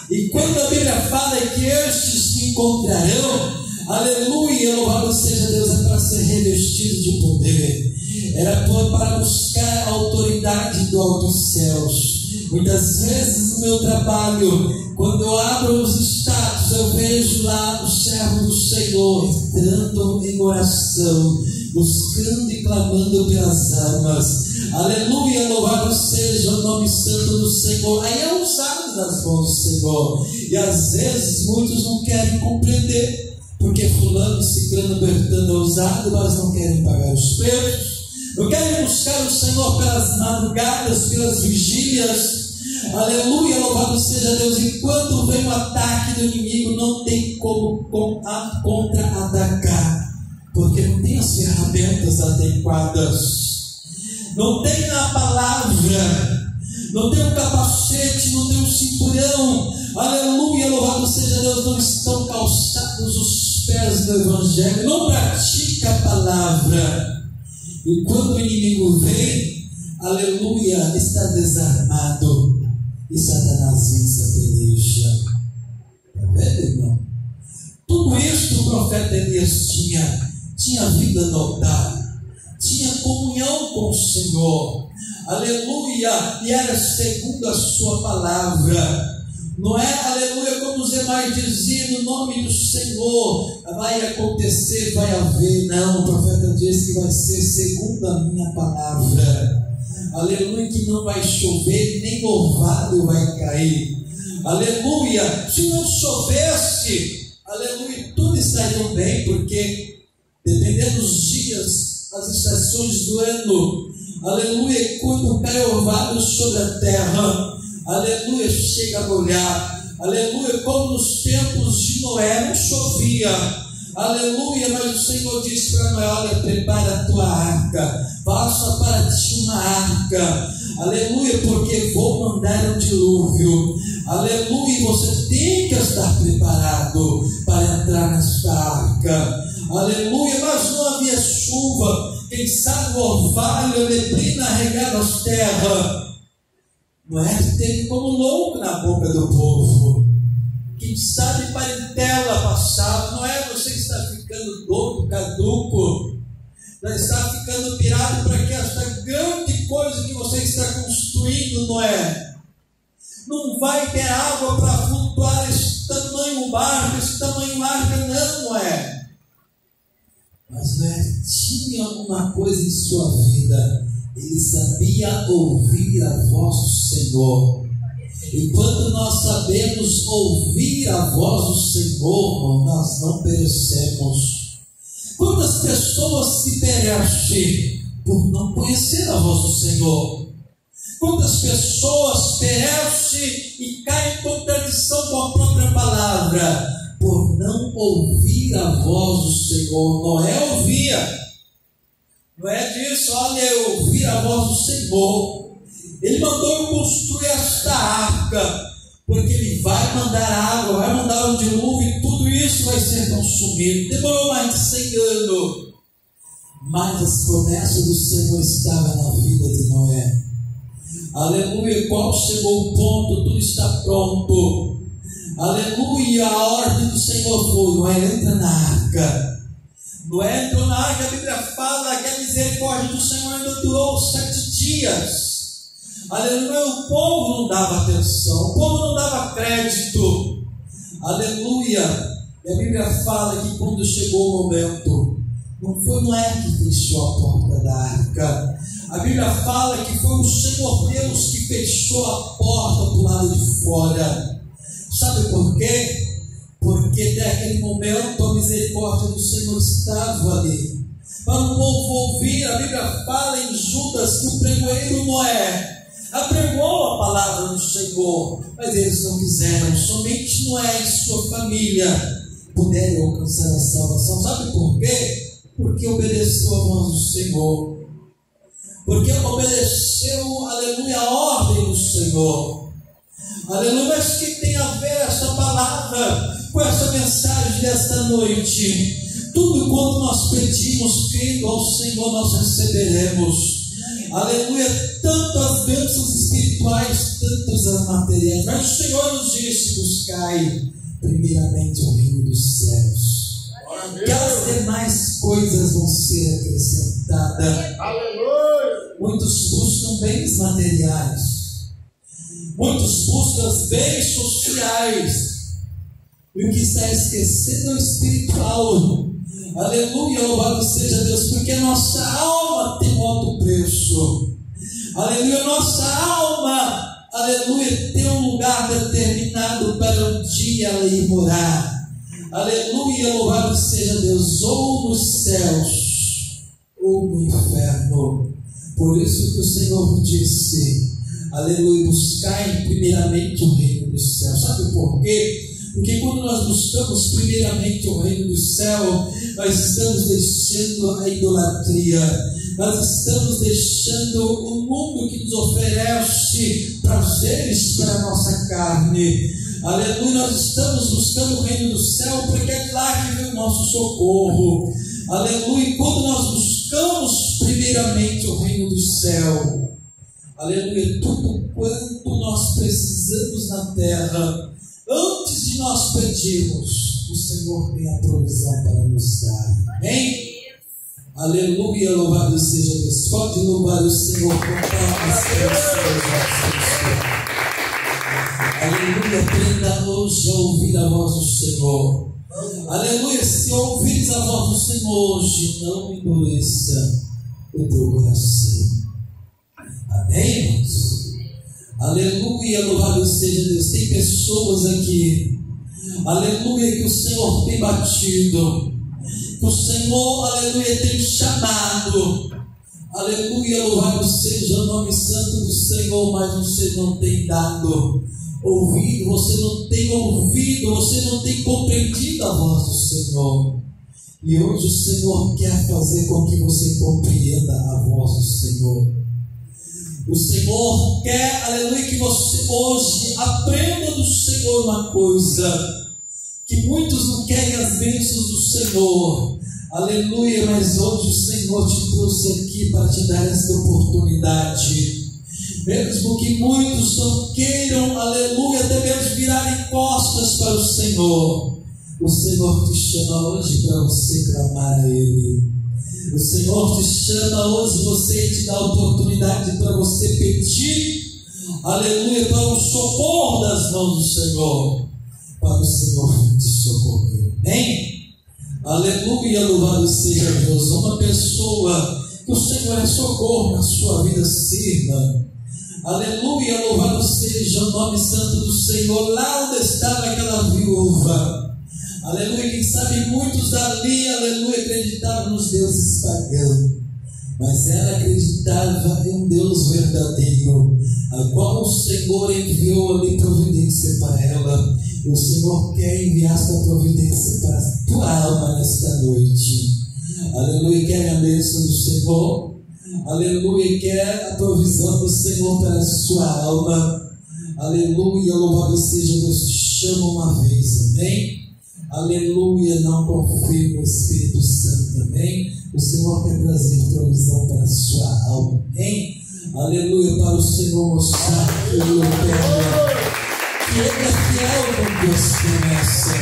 E quando a Bíblia fala que estes me encontrarão, aleluia, louvado seja Deus, é para ser revestido de poder, era para buscar a autoridade do alto dos céus. Muitas vezes no meu trabalho, quando eu abro os status, eu vejo lá o servo do Senhor entrando em oração, buscando e clamando pelas almas. Aleluia, louvado seja o nome santo do Senhor. Aí é usado nas mãos do Senhor. E às vezes muitos não querem compreender, porque fulano, ciclano, bertano é usado, mas não querem pagar os preços. Não querem buscar o Senhor pelas madrugadas, pelas vigílias. Aleluia, louvado seja Deus. E quando vem o ataque do inimigo, não tem como contra-atacar, porque não tem as ferramentas adequadas, não tem a palavra, não tem o capacete, não tem o cinturão. Aleluia, louvado seja Deus. Não estão calçados os pés do Evangelho, não pratica a palavra. E quando o inimigo vem, aleluia, está desarmado. E Satanás vence a peleja. Está vendo, irmão? Tudo isso o profeta Elias tinha vida no altar, tinha comunhão com o Senhor, aleluia, e era segundo a sua palavra. Não é, aleluia, como os demais diziam, no nome do Senhor vai acontecer, vai haver. Não, o profeta diz que vai ser segundo a minha palavra. Aleluia, que não vai chover, nem orvalho vai cair. Aleluia, se não chovesse, aleluia, tudo estaria bem, porque dependendo dos dias, as estações do ano, aleluia, quando cai orvalho sobre a terra, aleluia, chega a molhar. Aleluia, como nos tempos de Noé não chovia. Aleluia, mas o Senhor disse para Noé: olha, prepara a tua arca, faça para ti uma arca. Aleluia, porque vou mandar um dilúvio. Aleluia, e você tem que estar preparado para entrar nesta arca. Aleluia, mas não havia chuva. Quem sabe o orvalho, a neblina regava as terras. Noé teve como louco na boca do povo. Quem sabe parentela passava. Noé, você está ficando doido, caduco. Já está ficando pirado para que esta grande coisa que você está construindo, Noé. Não vai ter água para flutuar esse tamanho barco, esse tamanho arca, não, Noé. Mas Noé tinha uma coisa em sua vida: ele sabia ouvir a voz do Senhor. E quando nós sabemos ouvir a voz do Senhor, nós não perecemos. Quantas pessoas se perecem por não conhecer a voz do Senhor? Quantas pessoas perecem e caem em contradição com a própria palavra por não ouvir a voz do Senhor? Noé ouvia. Noé disse: olha, eu ouvi a voz do Senhor. Ele mandou eu construir esta arca, porque Ele vai mandar água, vai mandar um dilúvio, e tudo isso vai ser consumido. Demorou mais de 100 anos, mas as promessas do Senhor estavam na vida de Noé. Aleluia. Quando chegou o ponto, tudo está pronto. Aleluia. A ordem do Senhor foi: Noé, entra na arca. Noé entrou na arca. A Bíblia fala que a misericórdia do Senhor ainda durou 7 dias. Aleluia. O povo não dava atenção, o povo não dava crédito. Aleluia. E a Bíblia fala que quando chegou o momento, não foi Noé que fechou a porta da arca. A Bíblia fala que foi o Senhor Deus que fechou a porta do lado de fora. Sabe por quê? Porque até aquele momento a misericórdia do Senhor estava ali. Para o povo ouvir, a Bíblia fala em Judas que o pregoeiro Noé apregou a palavra do Senhor, mas eles não quiseram. Somente Noé e sua família puderam alcançar a salvação. Sabe por quê? Porque obedeceu a voz do Senhor. Porque obedeceu, aleluia, a ordem do Senhor. Aleluia. Mas que tem a ver essa palavra com essa mensagem desta noite? Tudo quanto nós pedimos, crendo ao Senhor, nós receberemos. Aleluia. Tanto as bênçãos espirituais, tantas as materiais. Mas o Senhor nos disse: buscai primeiramente o reino dos céus, que as demais coisas vão ser acrescentadas. Aleluia. Muitos buscam bens materiais, muitos buscam bens sociais, e o que está esquecendo é o espiritual. Aleluia, louvado seja Deus, porque a nossa alma tem um alto preço. Aleluia, nossa alma, aleluia, tem um lugar determinado para um dia ir morar. Aleluia, louvado seja Deus, ou nos céus, ou no inferno. Por isso que o Senhor disse, aleluia, buscai primeiramente o reino dos céus. Sabe por quê? Porque quando nós buscamos primeiramente o reino do céu, nós estamos deixando a idolatria, nós estamos deixando o mundo que nos oferece prazeres para a nossa carne. Aleluia, nós estamos buscando o reino do céu, porque é lá que vem o nosso socorro. Aleluia, e quando nós buscamos primeiramente o reino do céu, aleluia, tudo quanto nós precisamos na terra, antes de nós pedirmos, o Senhor tem a provisão para nos dar. Amém? Aleluia, louvado seja Deus. Pode louvar o Senhor com palmas para aleluia, aprenda hoje a ouvir a voz do Senhor. Aleluia, se ouvires a voz do Senhor hoje, não endureça o teu coração. Amém, irmãos? Aleluia, louvado seja Deus. Tem pessoas aqui, aleluia, que o Senhor tem batido, que o Senhor, aleluia, tem chamado. Aleluia, louvado seja o nome santo do Senhor, mas você não tem dado ouvido, você não tem ouvido, você não tem compreendido a voz do Senhor. E hoje o Senhor quer fazer com que você compreenda a voz do Senhor. O Senhor quer, aleluia, que você hoje aprenda do Senhor uma coisa, que muitos não querem as bênçãos do Senhor, aleluia, mas hoje o Senhor te trouxe aqui para te dar esta oportunidade. Mesmo que muitos não queiram, aleluia, até mesmo virarem costas para o Senhor te chama hoje para você clamar a Ele. O Senhor te chama hoje, você te dá a oportunidade para você pedir, aleluia, para o socorro das mãos do Senhor, para o Senhor te socorrer. Amém? Aleluia, louvado seja Deus. Uma pessoa que o Senhor é socorro na sua vida, sirva. Aleluia, louvado seja o nome santo do Senhor. Lá onde estava aquela viúva, aleluia, quem sabe muitos ali, aleluia, acreditavam nos deuses pagãos, mas ela acreditava em um Deus verdadeiro, a qual o Senhor enviou ali providência para ela. E o Senhor quer enviar esta providência para a tua alma nesta noite. Aleluia, quer a bênção do Senhor? aleluia, quer a provisão do Senhor para a sua alma, aleluia, louvado seja Deus, te chama uma vez, amém? Aleluia, não confie no Espírito Santo, amém? O Senhor quer trazer provisão para a sua alma, amém? Aleluia, para o Senhor mostrar que Ele é fiel com Deus promessa.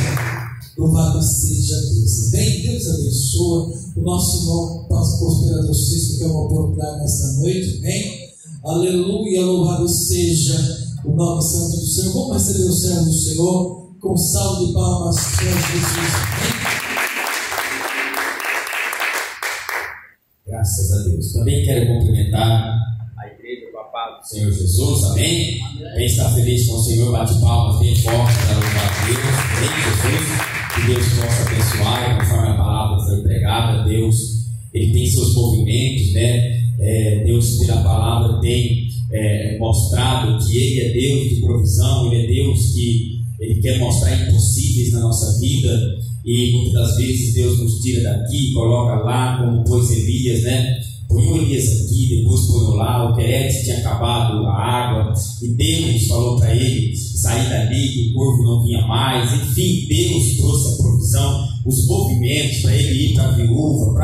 Louvado seja Deus, amém? Deus abençoa o nosso irmão pastor Fernando Cisco, que é uma oportunidade nessa noite, amém? Aleluia, louvado seja o nome santo do Senhor. Vamos receber o servo do Senhor com salve de palmas para Jesus, amém? Graças a Deus. Também quero cumprimentar a igreja com a paz do Senhor Jesus, amém? Quem está feliz com o Senhor, bate palmas bem forte para louvar a Deus, amém, Jesus? Que Deus possa abençoar, conforme a palavra foi pregada. Deus, Ele tem seus movimentos, né? Deus, pela palavra, tem mostrado que Ele é Deus de provisão, Ele é Deus que Ele quer mostrar impossíveis na nossa vida. E muitas das vezes Deus nos tira daqui, coloca lá, como pôs Elias, né? Põe o Elias aqui, depois põe lá. O Querete tinha acabado a água, e Deus falou para ele sair dali, que o corvo não vinha mais. Enfim, Deus trouxe a provisão, os movimentos para ele ir para a viúva,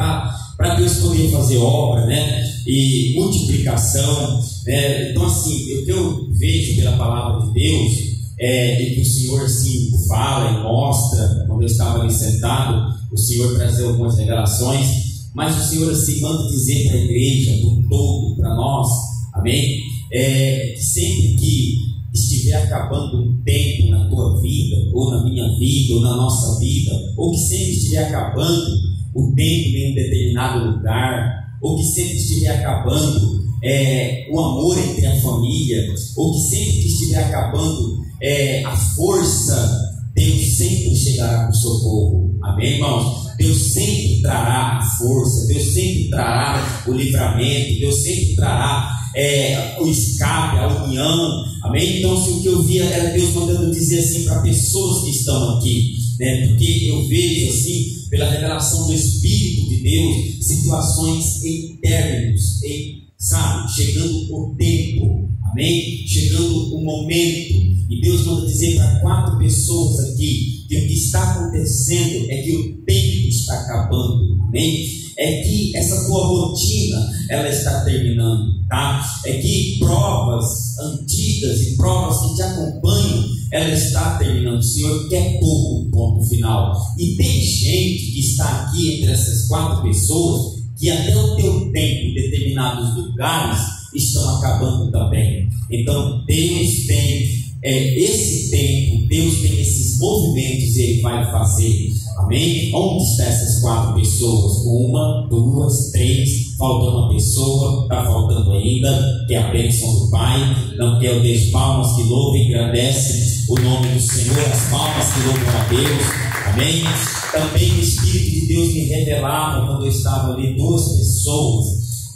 para Deus poder fazer obra, né? E multiplicação, né? Então, assim, o que eu vejo pela palavra de Deus e que o Senhor assim fala e mostra, quando eu estava ali sentado, o Senhor trazia algumas revelações. Mas o Senhor assim manda dizer para a igreja, do todo, para nós, amém? Que sempre que estiver acabando um tempo na tua vida, ou na minha vida, ou na nossa vida, ou que sempre estiver acabando o tempo em um determinado lugar, ou que sempre estiver acabando o amor entre a família, ou que sempre que estiver acabando a força, Deus sempre chegará com socorro, amém, irmãos? Deus sempre trará a força, Deus sempre trará o livramento, Deus sempre trará o escape, a união, amém? Então, se o que eu via era Deus mandando dizer assim para pessoas que estão aqui, né? Porque eu vejo assim, pela revelação do Espírito de Deus, situações em términos, sabe? Chegando o tempo, amém? Chegando o momento. E Deus manda dizer para 4 pessoas aqui que o que está acontecendo é que o tempo está acabando, amém? É que essa tua rotina, ela está terminando, tá? É que provas antigas e provas que te acompanham, ela está terminando. O Senhor quer pôr um ponto final. E tem gente que está aqui entre essas 4 pessoas que até o teu tempo em determinados lugares estão acabando também. Então Deus tem esse tempo, Deus tem esses movimentos e Ele vai fazer, amém? Onde estão essas 4 pessoas? 1, 2, 3, falta uma pessoa, está faltando ainda, que é a bênção do Pai. Não quer eu deixo palmas que louvam e engrandecem o nome do Senhor, as palmas que louvam a Deus, amém? Também o Espírito de Deus me revelava quando eu estava ali 2 pessoas,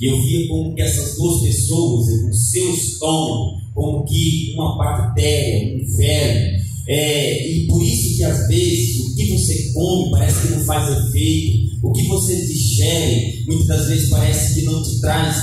e eu via como que essas 2 pessoas, no seu estômago, como que uma bactéria, um verme, e por isso que às vezes o que você come parece que não faz efeito, o que você digere muitas das vezes parece que não te traz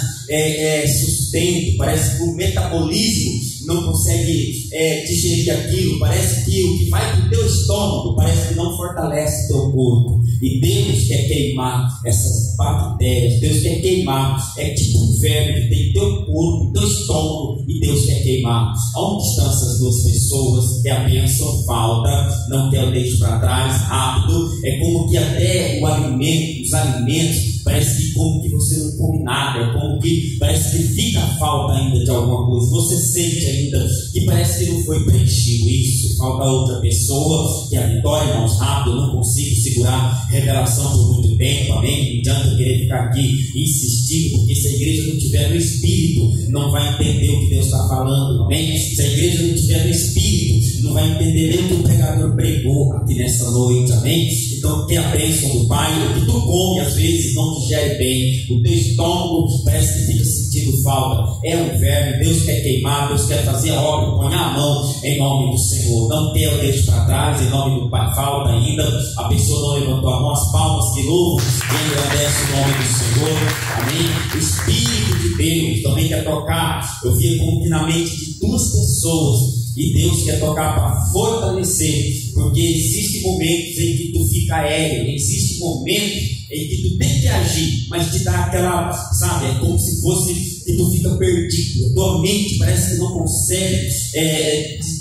sustento, parece que o metabolismo não consegue digerir aquilo, parece que o que vai para o teu estômago parece que não fortalece o teu corpo. E Deus quer queimar essas bactérias, Deus quer queimar, tipo um verme que tem teu corpo, teu estômago, e Deus quer queimar. Onde estão essas 2 pessoas? Que a bênção falta, não quer eu deixo para trás, rápido. É como que até os alimentos, parece que como que você não come nada, é como que parece que fica falta ainda de alguma coisa, você sente ainda que parece que não foi preenchido isso, falta outra pessoa, que é a Vitória, irmãos, rápido, eu não consigo segurar revelação por muito tempo, amém? Não adianta eu querer ficar aqui insistindo, porque se a igreja não tiver no Espírito, não vai entender o que Deus está falando, amém? Se a igreja não tiver no Espírito, não vai entender nem o que o pregador pregou aqui nessa noite, amém? Então, tem a bênção do Pai, o que tu come às vezes não digere bem, o teu estômago parece que fica sentindo por falta é um verme. Deus quer queimar, Deus quer fazer a obra, põe a mão em nome do Senhor. Não quer, eu deixo para trás, em nome do Pai. Falta ainda, a pessoa não levantou a mão, as palmas que louvam e engrandece o nome do Senhor. Amém? O Espírito de Deus também quer tocar. Eu vi aqui na mente de duas pessoas. E Deus quer tocar para fortalecer, porque existem momentos em que tu fica aéreo, existem momentos em que tu tem que agir, mas te dá aquela, sabe, é como se fosse que tu fica perdido, a tua mente parece que não consegue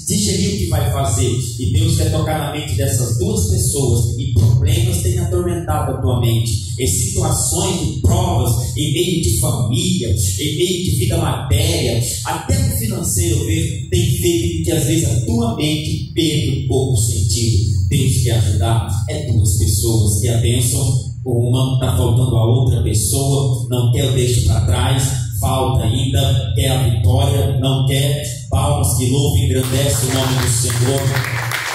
digerir o que vai fazer. E Deus quer tocar na mente dessas duas pessoas, e problemas têm atormentado a tua mente, e situações de provas, em meio de família, em meio de vida matéria, até no financeiro, eu vejo, tem feito que às vezes a tua mente perca um pouco o sentido. Deus quer ajudar, é duas pessoas que a bênção, uma está faltando a outra pessoa, não quer, eu deixo para trás, falta ainda, quer a vitória, não quer, palmas que louvam e engrandece o nome do Senhor.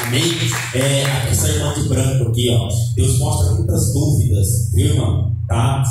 Amém? Essa irmã de branco aqui, ó, Deus mostra muitas dúvidas, viu, irmão? Tá?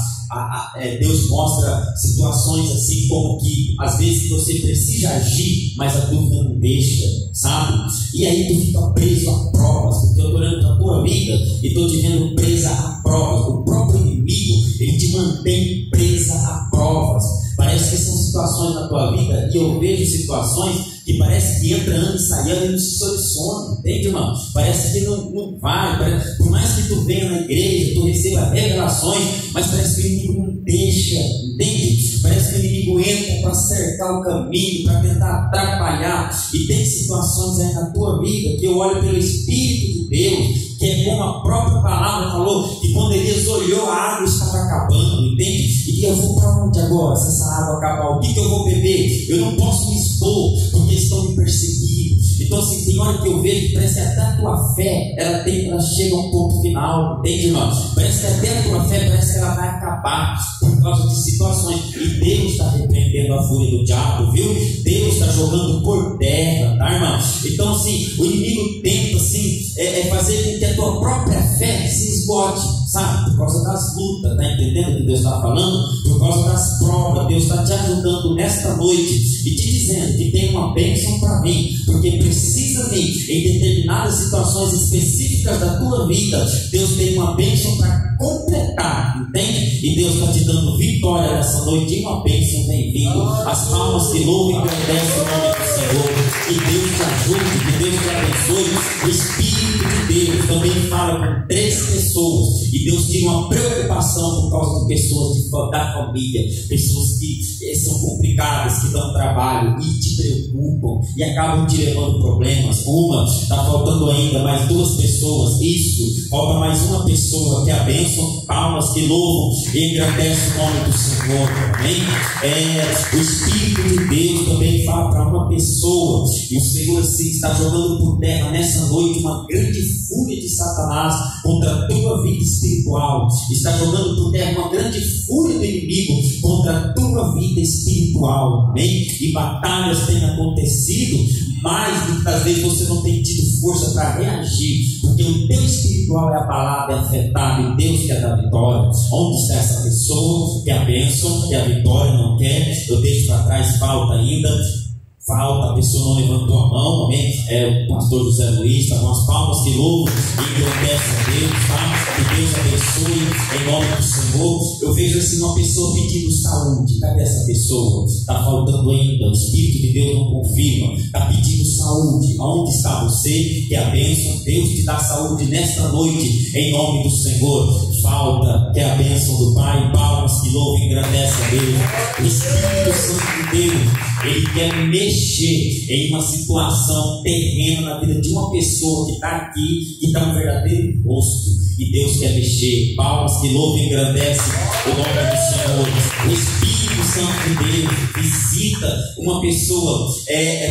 Deus mostra situações assim como que às vezes você precisa agir, mas a dúvida não deixa, sabe? E aí tu fica preso a provas, porque eu estou olhando para a tua vida e estou te vendo presa a provas. O próprio inimigo, ele te mantém presa a provas. Parece que são situações na tua vida, e eu vejo situações que parece que entra ano e sai ano e não se soluciona, entende, irmão? Parece que não vai, por mais que tu venha na igreja, tu receba revelações, mas parece que o inimigo não deixa, entende? Parece que o inimigo entra para cercar o caminho, para tentar atrapalhar, e tem situações aí na tua vida que eu olho pelo Espírito de Deus, que é como a própria palavra falou, que quando Elias olhou, a água estava acabando, entende? E eu vou para onde agora, se essa água acabar? O que eu vou beber? Eu não posso me expor, porque estão me perseguindo. Então assim, tem hora que eu vejo que parece que até a tua fé, ela chega a um ponto final, entende, irmão? Parece que até a tua fé, parece que ela vai acabar, por causa de situações, e Deus está repreendendo a fúria do diabo, viu? Deus está jogando por terra, tá, irmão? Então assim, o inimigo tenta assim, fazer com que a tua própria fé se esgote, sabe? Por causa das lutas, tá entendendo o que Deus está falando? Por causa das provas, Deus está te ajudando nesta noite e te dizendo que tem uma bênção para mim, porque precisamente em determinadas situações específicas da tua vida, Deus tem uma bênção para completar, entende? E Deus está te dando vitória nessa noite, e uma bênção vem vindo. As palmas que louvam e agradecem o nome do Senhor. Que Deus te ajude, que Deus te abençoe. O Espírito de Deus também fala com 3 pessoas, e Deus tem uma preocupação por causa de pessoas da família, pessoas que são complicadas, que dão trabalho e te preocupam e acabam te levando problemas. Uma, está faltando ainda mais 2 pessoas, isso, falta mais uma pessoa, que é a bênção, palmas que louvam e engrandece o nome do Senhor, amém? O Espírito de Deus também fala para uma pessoa, e o Senhor assim está jogando por terra nessa noite uma grande fúria de Satanás contra a tua vida espiritual, está jogando por terra uma grande fúria do inimigo contra a tua vida espiritual, amém? E batalhas têm acontecido, mas muitas vezes você não tem tido força para reagir, porque o teu espiritual é abalado, é afetado, e Deus quer dar vitória. Onde está essa pessoa que a bênção, que a vitória não quer? Eu deixo para trás, falta ainda. Falta, a pessoa não levantou a mão, amém? O pastor José Luiz, tá com as palmas que louvam e engrandece a Deus, tá? Que Deus abençoe em nome do Senhor. Eu vejo assim uma pessoa pedindo saúde. Cadê essa pessoa? Está faltando ainda, o Espírito de Deus não confirma. Está pedindo saúde. Onde está você? Que a bênção, Deus te dá saúde nesta noite, em nome do Senhor. Falta, que é a bênção do Pai, palmas que louvam e engrandece a Deus. O Espírito Santo de Deus, ele quer mexer em uma situação terrena na vida de uma pessoa que está aqui, que está um verdadeiro rosto, e Deus quer mexer. Palmas que louvam e engrandece o nome do Senhor. O Espírito Santo de Deus visita uma pessoa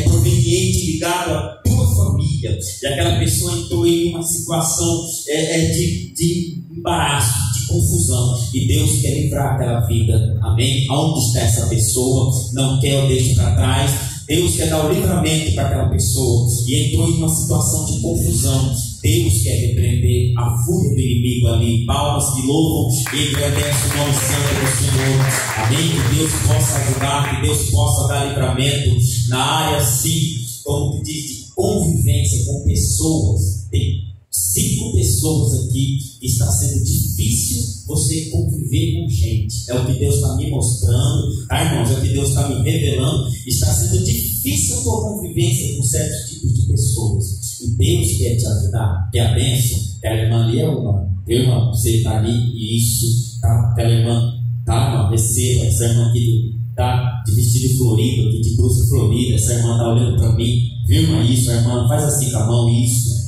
proveniente, ligado à tua família, e aquela pessoa entrou em uma situação de embaraço, de confusão, e Deus quer livrar aquela vida, amém? Aonde está essa pessoa? Não quer, eu deixo para trás. Deus quer dar o livramento para aquela pessoa e entrou em uma situação de confusão. Deus quer repreender a fúria do inimigo ali. Palmas que louvam e engrandecem o nome santo do Senhor. Amém? Que Deus possa ajudar, que Deus possa dar livramento na área, sim, como que diz, de convivência com pessoas. Tem 5 pessoas aqui que está sendo difícil você conviver com gente. É o que Deus está me mostrando, tá, irmãos? É o que Deus está me revelando. Está sendo difícil a tua convivência com certos tipos de pessoas. E Deus quer te ajudar. Quer a bênção? Aquela irmã ali é uma. Irmã, você está ali e isso, tá? Aquela irmã, tá, irmã? Receba. Essa irmã aqui tá de vestido florido, aqui de blusa florida. Essa irmã está olhando para mim. Irmã, isso, irmã, faz assim com a mão, isso.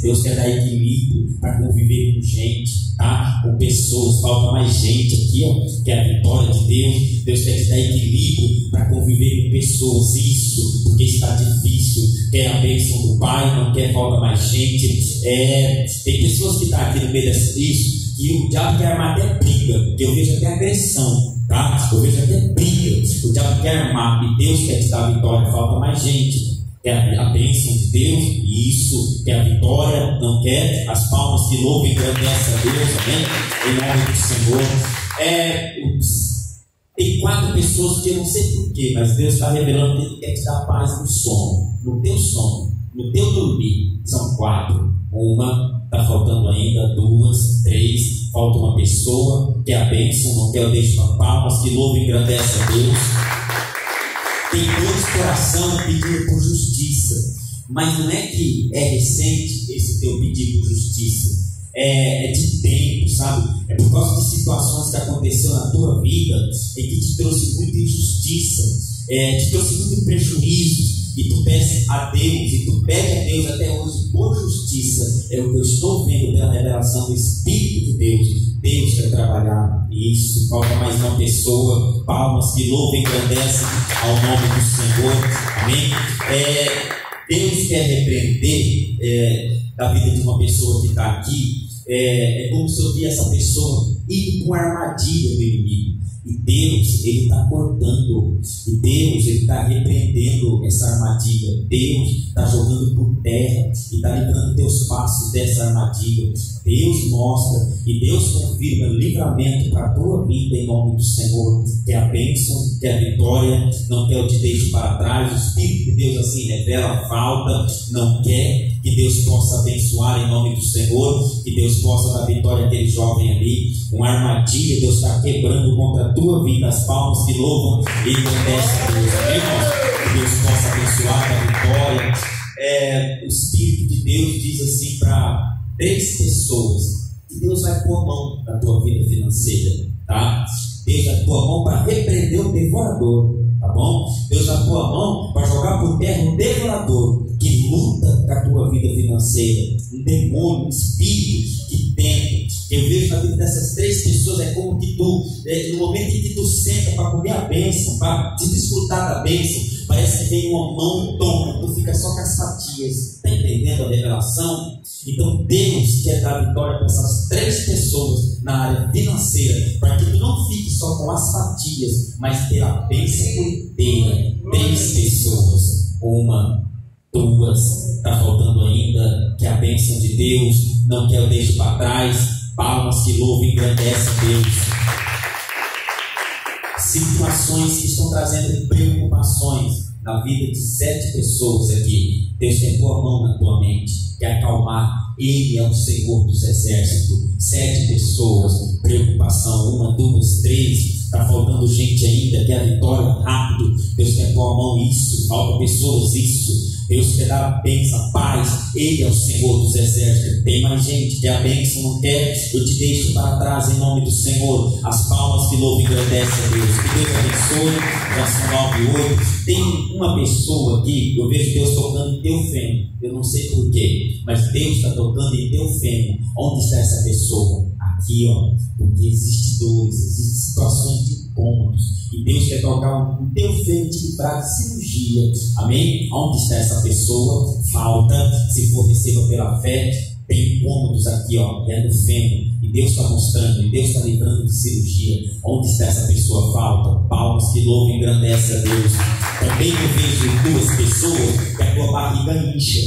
Deus quer dar equilíbrio para conviver com gente, tá? Com pessoas. Falta mais gente aqui, ó, que é a vitória de Deus. Deus quer te dar equilíbrio para conviver com pessoas. Isso, porque está difícil. Quer a bênção do Pai, não quer, falta mais gente. Tem pessoas que estão aqui no meio disso, que o diabo quer armar até briga, que eu vejo até agressão, tá? Eu vejo até briga. O diabo quer armar e Deus quer te dar a vitória. Falta mais gente. Quer a bênção de Deus, e isso, quer a vitória, não quer as palmas que louvam e agradecem a Deus, amém? Em nome do Senhor. Tem 4 pessoas que eu não sei porquê, mas Deus está revelando que Ele quer te dar paz no sono, no teu sono, no teu dormir. São 4. Uma, está faltando ainda, 2, 3, falta uma pessoa, quer a bênção, não quer, eu deixo as palmas que louvam e agradecem a Deus. Tem 2 coração pedindo por justiça, mas não é que é recente esse teu pedido por justiça, é de tempo, sabe? É por causa de situações que aconteceu na tua vida e que te trouxe muita injustiça, te trouxe muito prejuízo, e tu pedes a Deus, e tu pede a Deus até hoje por justiça. É o que eu estou vendo pela revelação do Espírito de Deus. Deus quer trabalhar isso. Falta mais uma pessoa. Palmas que louvam e engrandecem ao nome do Senhor. Amém? Deus quer repreender da vida de uma pessoa que está aqui. É como se eu visse essa pessoa indo com a armadilha do inimigo. E Deus, Ele está cortando. E Deus, Ele está repreendendo essa armadilha. Deus está jogando por terra e está livrando teus passos dessa armadilha. Deus mostra e Deus confirma livramento para a tua vida em nome do Senhor. Quer a bênção, quer a vitória, não quer eu te deixo para trás. O Espírito de Deus assim revela a falta, não quer que Deus possa abençoar em nome do Senhor, que Deus possa dar vitória àquele jovem ali. Uma armadilha Deus está quebrando contra a tua vida. As palmas que louvam e engrandecem a Deus. Amém, irmão? Que Deus possa abençoar a vitória. O Espírito de Deus diz assim para 3 pessoas que Deus vai pôr a mão na tua vida financeira, tá? Deus vai pôr a mão para repreender o devorador, tá bom? Deus vai pôr a mão para jogar por terra o devorador que luta com a tua vida financeira, um demônio, um espírito que tenta. Eu vejo na vida dessas 3 pessoas, é como que tu, no momento em que tu senta para comer a bênção, para te desfrutar da bênção, parece que vem uma mão e toma, tu fica só com as fatias. Está entendendo a revelação? Então Deus quer dar vitória para essas 3 pessoas na área financeira, para que tu não fique só com as fatias, mas ter a bênção inteira. 3 pessoas, 1, 2, está faltando ainda, que a bênção de Deus, não quer eu deixo para trás. Palmas que louvam e engrandecem a Deus. Situações que estão trazendo preocupações na vida de 7 pessoas aqui. Deus quer pôr a mão na tua mente, quer acalmar. Ele é o Senhor dos exércitos. 7 pessoas, preocupação, 1, 2, 3. Está faltando gente ainda, quer a vitória rápido. Deus quer pôr a mão, isso. Faltam pessoas, isso. Deus quer dar a bênção, a paz. Ele é o Senhor dos exércitos. Tem mais gente que a bênção não quer. Eu te deixo para trás em nome do Senhor. As palmas que louvam e agradecem a Deus. Que Deus abençoe. Já são 9 e 8. Tem uma pessoa aqui, eu vejo Deus tocando em teu fêmur. Eu não sei porquê, mas Deus está tocando em teu fêmur. Onde está essa pessoa? Aqui, ó. Porque existem dores, existem situações de incômodos. E Deus quer tocar o teu fêmur de livrar de cirurgia. Amém? Onde está essa pessoa? Falta. Se for, receba pela fé. Tem incômodos aqui, ó, é no fêmur, e Deus está mostrando, e Deus está livrando de cirurgia. Onde está essa pessoa? Falta palmas que louvam e engrandecem a Deus. Também eu vejo duas pessoas que a tua barriga incha,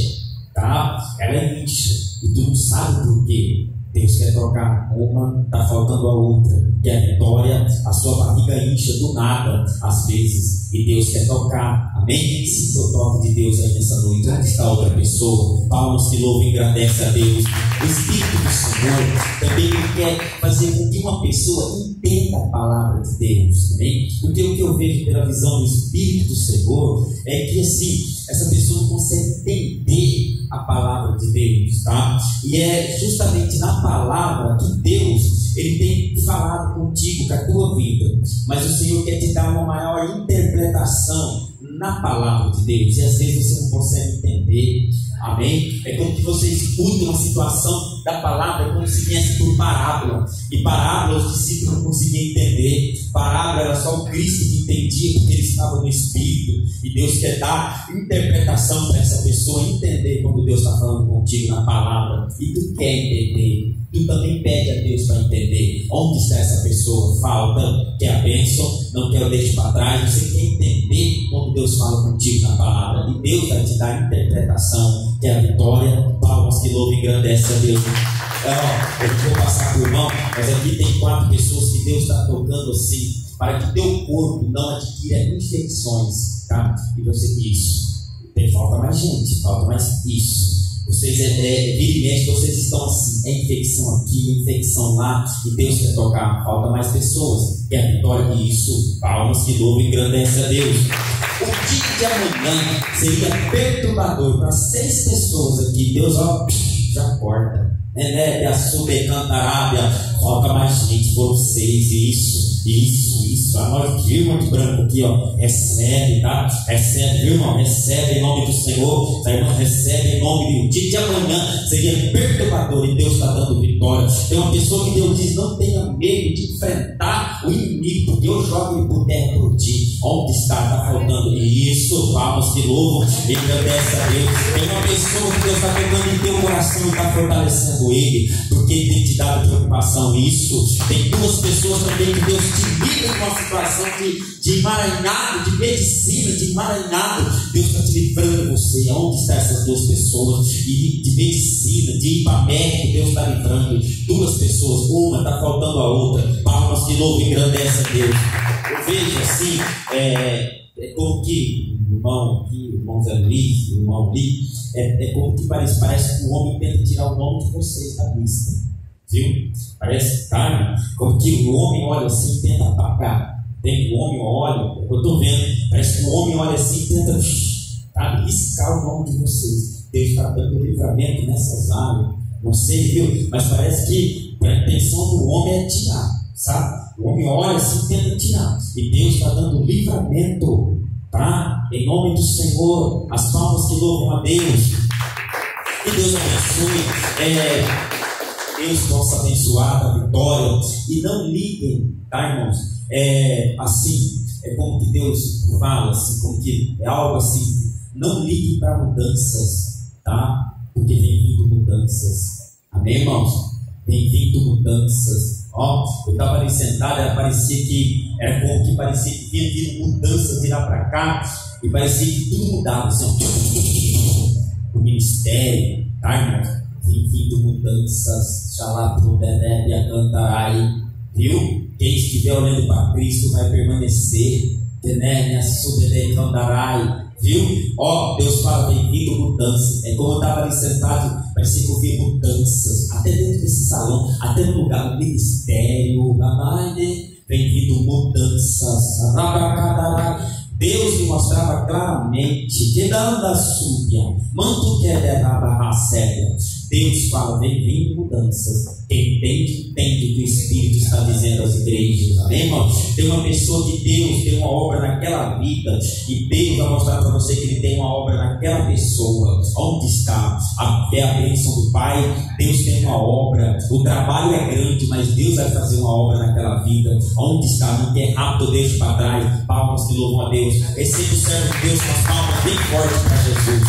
tá? Ela incha, e tu não sabe por quê. Deus quer trocar uma, está faltando a outra. Que a vitória, a sua barriga incha do nada, às vezes, e Deus quer tocar. Amém? Se for toque de Deus aí nessa noite, onde está outra pessoa? Palmas que louvam e engrandecem a Deus. O Espírito do Senhor também quer fazer com que uma pessoa entenda a palavra de Deus. Amém? Porque o que eu vejo pela visão do Espírito do Senhor é que assim, essa pessoa não consegue entender a palavra de Deus, tá? E é justamente na palavra que Deus, Ele tem falado contigo, com a tua vida, mas o Senhor quer te dar uma maior interpretação na palavra de Deus, e às vezes você não consegue entender. Amém? É como que você escuta uma situação da palavra, como se viesse por parábola, e parábola os discípulos não conseguiam entender. Parábola era só o Cristo que entendia, porque ele estava no Espírito, e Deus quer dar interpretação para essa pessoa entender quando Deus está falando contigo na palavra, e tu quer entender. Tu também pede a Deus para entender. Onde está essa pessoa? Falta, quer a bênção, não quer o deixo para trás. Você quer entender quando Deus fala contigo na palavra, e Deus vai te dar interpretação, que é a vitória. Palmas que louvam e engrandecem a Deus. Eu vou passar por mão, mas aqui tem 4 pessoas que Deus está tocando assim, para que teu corpo não adquira infecções, tá? E você, isso. Falta mais gente, falta mais isso. Vocês, vira e mexe, vocês estão assim, é infecção aqui, infecção lá, e Deus quer tocar, falta mais pessoas, que é a vitória disso. Palmas que louvam e engrandecem a Deus. O dia de amanhã seria perturbador para 6 pessoas aqui. Deus, ó, já corta. E a subecantarábia, falta mais gente por vocês. Isso. A nós, irmão de branco aqui, ó, recebe, tá? Recebe, viu, irmão? Recebe em nome do Senhor. A irmã recebe em nome do dia de amanhã. Seria perturbador, e Deus está dando vitória. Tem uma pessoa que Deus diz: não tenha medo de enfrentar o inimigo, porque eu jogo ele por terra por ti. Onde está? Está faltando isso. Palmas que louvam e agradece a Deus. Tem uma pessoa que Deus está tocando em teu coração e está fortalecendo ele, porque ele tem te dado preocupação. Isso. Tem 2 pessoas também que Deus te livra de uma situação de emaranhado, de medicina, de emaranhado. Deus está te livrando você. Onde estão essas 2 pessoas? E de medicina, de ir para médico, Deus está livrando 2 pessoas. Uma está faltando a outra. Palmas que louvam e engrandece a Deus. Eu vejo assim, como que o irmão Zé Luiz, o irmão Lee, é como que parece que o homem tenta tirar o nome de vocês da lista. Viu? Parece, cara, como que o homem olha assim e tenta apagar. Tem o homem olha, eu estou vendo, parece que o homem olha assim e tenta riscar o nome de vocês. Deus está dando livramento nessas áreas. Não sei, viu? Mas parece que a intenção do homem é tirar, sabe? O homem olha assim e tenta tirar. E Deus está dando livramento, tá? Em nome do Senhor, as palmas que louvam a Deus. Que Deus abençoe. Deus possa abençoar a vitória. E não liguem, tá, irmãos? Assim, é como que Deus fala, assim, como que é algo assim. Não liguem para mudanças, tá? Porque vem vindo mudanças. Amém, irmãos? Vem vindo mudanças. Ó, eu estava ali sentado, parecia que era como que parecia que vinha vindo mudanças virar para cá, e parecia que tudo mudava, assim, ó, o ministério, tá, irmãos? Vem vindo mudanças, xalapro, dedé, e a cantarai, viu? Quem estiver olhando para Cristo vai permanecer, né? A subedé, cantarai, viu? Ó, Deus fala, vem vindo mudança. É como eu estava ali sentado, parecia que eu via mudanças, até dentro desse salão, até no lugar do ministério, vem vindo mudanças. Deus me mostrava claramente que da súbia, manto que é derraba a cega. Deus fala, vem vindo mudanças. Quem entende o que o Espírito está dizendo às igrejas. Amém, irmão? Tem uma pessoa que Deus tem uma obra naquela vida, e Deus vai mostrar para você que Ele tem uma obra naquela pessoa. Onde está? É a bênção do Pai. Deus tem uma obra. O trabalho é grande, mas Deus vai fazer uma obra naquela vida. Onde está? Não quer rápido, deixa para trás. Palmas que louvam a Deus. Receba o servo de Deus com as palmas bem fortes para Jesus.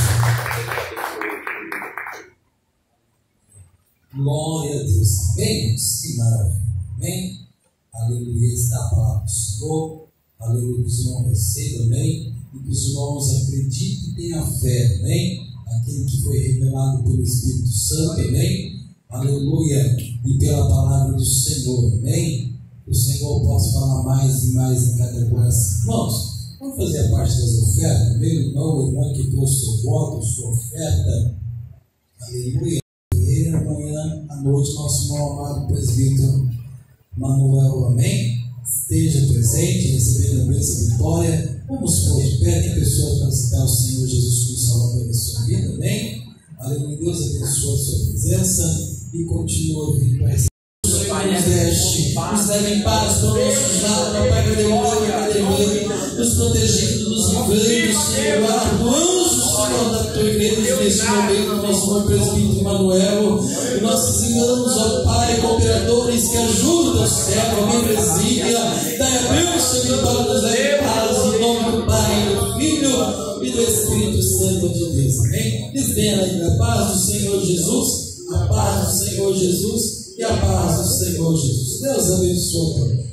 Glória a Deus. Amém? Que maravilha. Amém? Aleluia. Está a palavra do Senhor. Aleluia. Que os irmãos recebam. Amém? E que os irmãos acreditem e tenham fé. Amém? Aquilo que foi revelado pelo Espírito Santo. Amém? Aleluia. E pela palavra do Senhor. Amém? Que o Senhor possa falar mais e mais em cada coração. Irmãos, vamos fazer a parte das ofertas. Meu irmão que trouxe o voto, sua oferta. Aleluia. Amanhã à noite, nosso irmão amado presbítero Manuel, amém? Esteja presente, recebendo a bênção e vitória. Vamos pôr de pé, tem pessoas para citar o Senhor Jesus Cristo Salvador da sua vida, amém? Aleluia, Deus abençoe a sua presença e continua vindo para receber. Nos deste, nos leve em paz para nossos lados, Pai, cadê nos protegendo, nos livrando, Senhor, atuando, Senhor, da tua igreja nesse momento, nosso irmão presbítero Manuel, e nossos irmãos, ó Pai, cooperadores que ajudam o servo, a membresia, dai a bênção e para nos levar em paz, em nome do Pai, do Filho e do Espírito Santo de Deus, amém? Desvenha a paz do Senhor Jesus, a paz do Senhor Jesus e a paz do Senhor Jesus. Deus abençoe.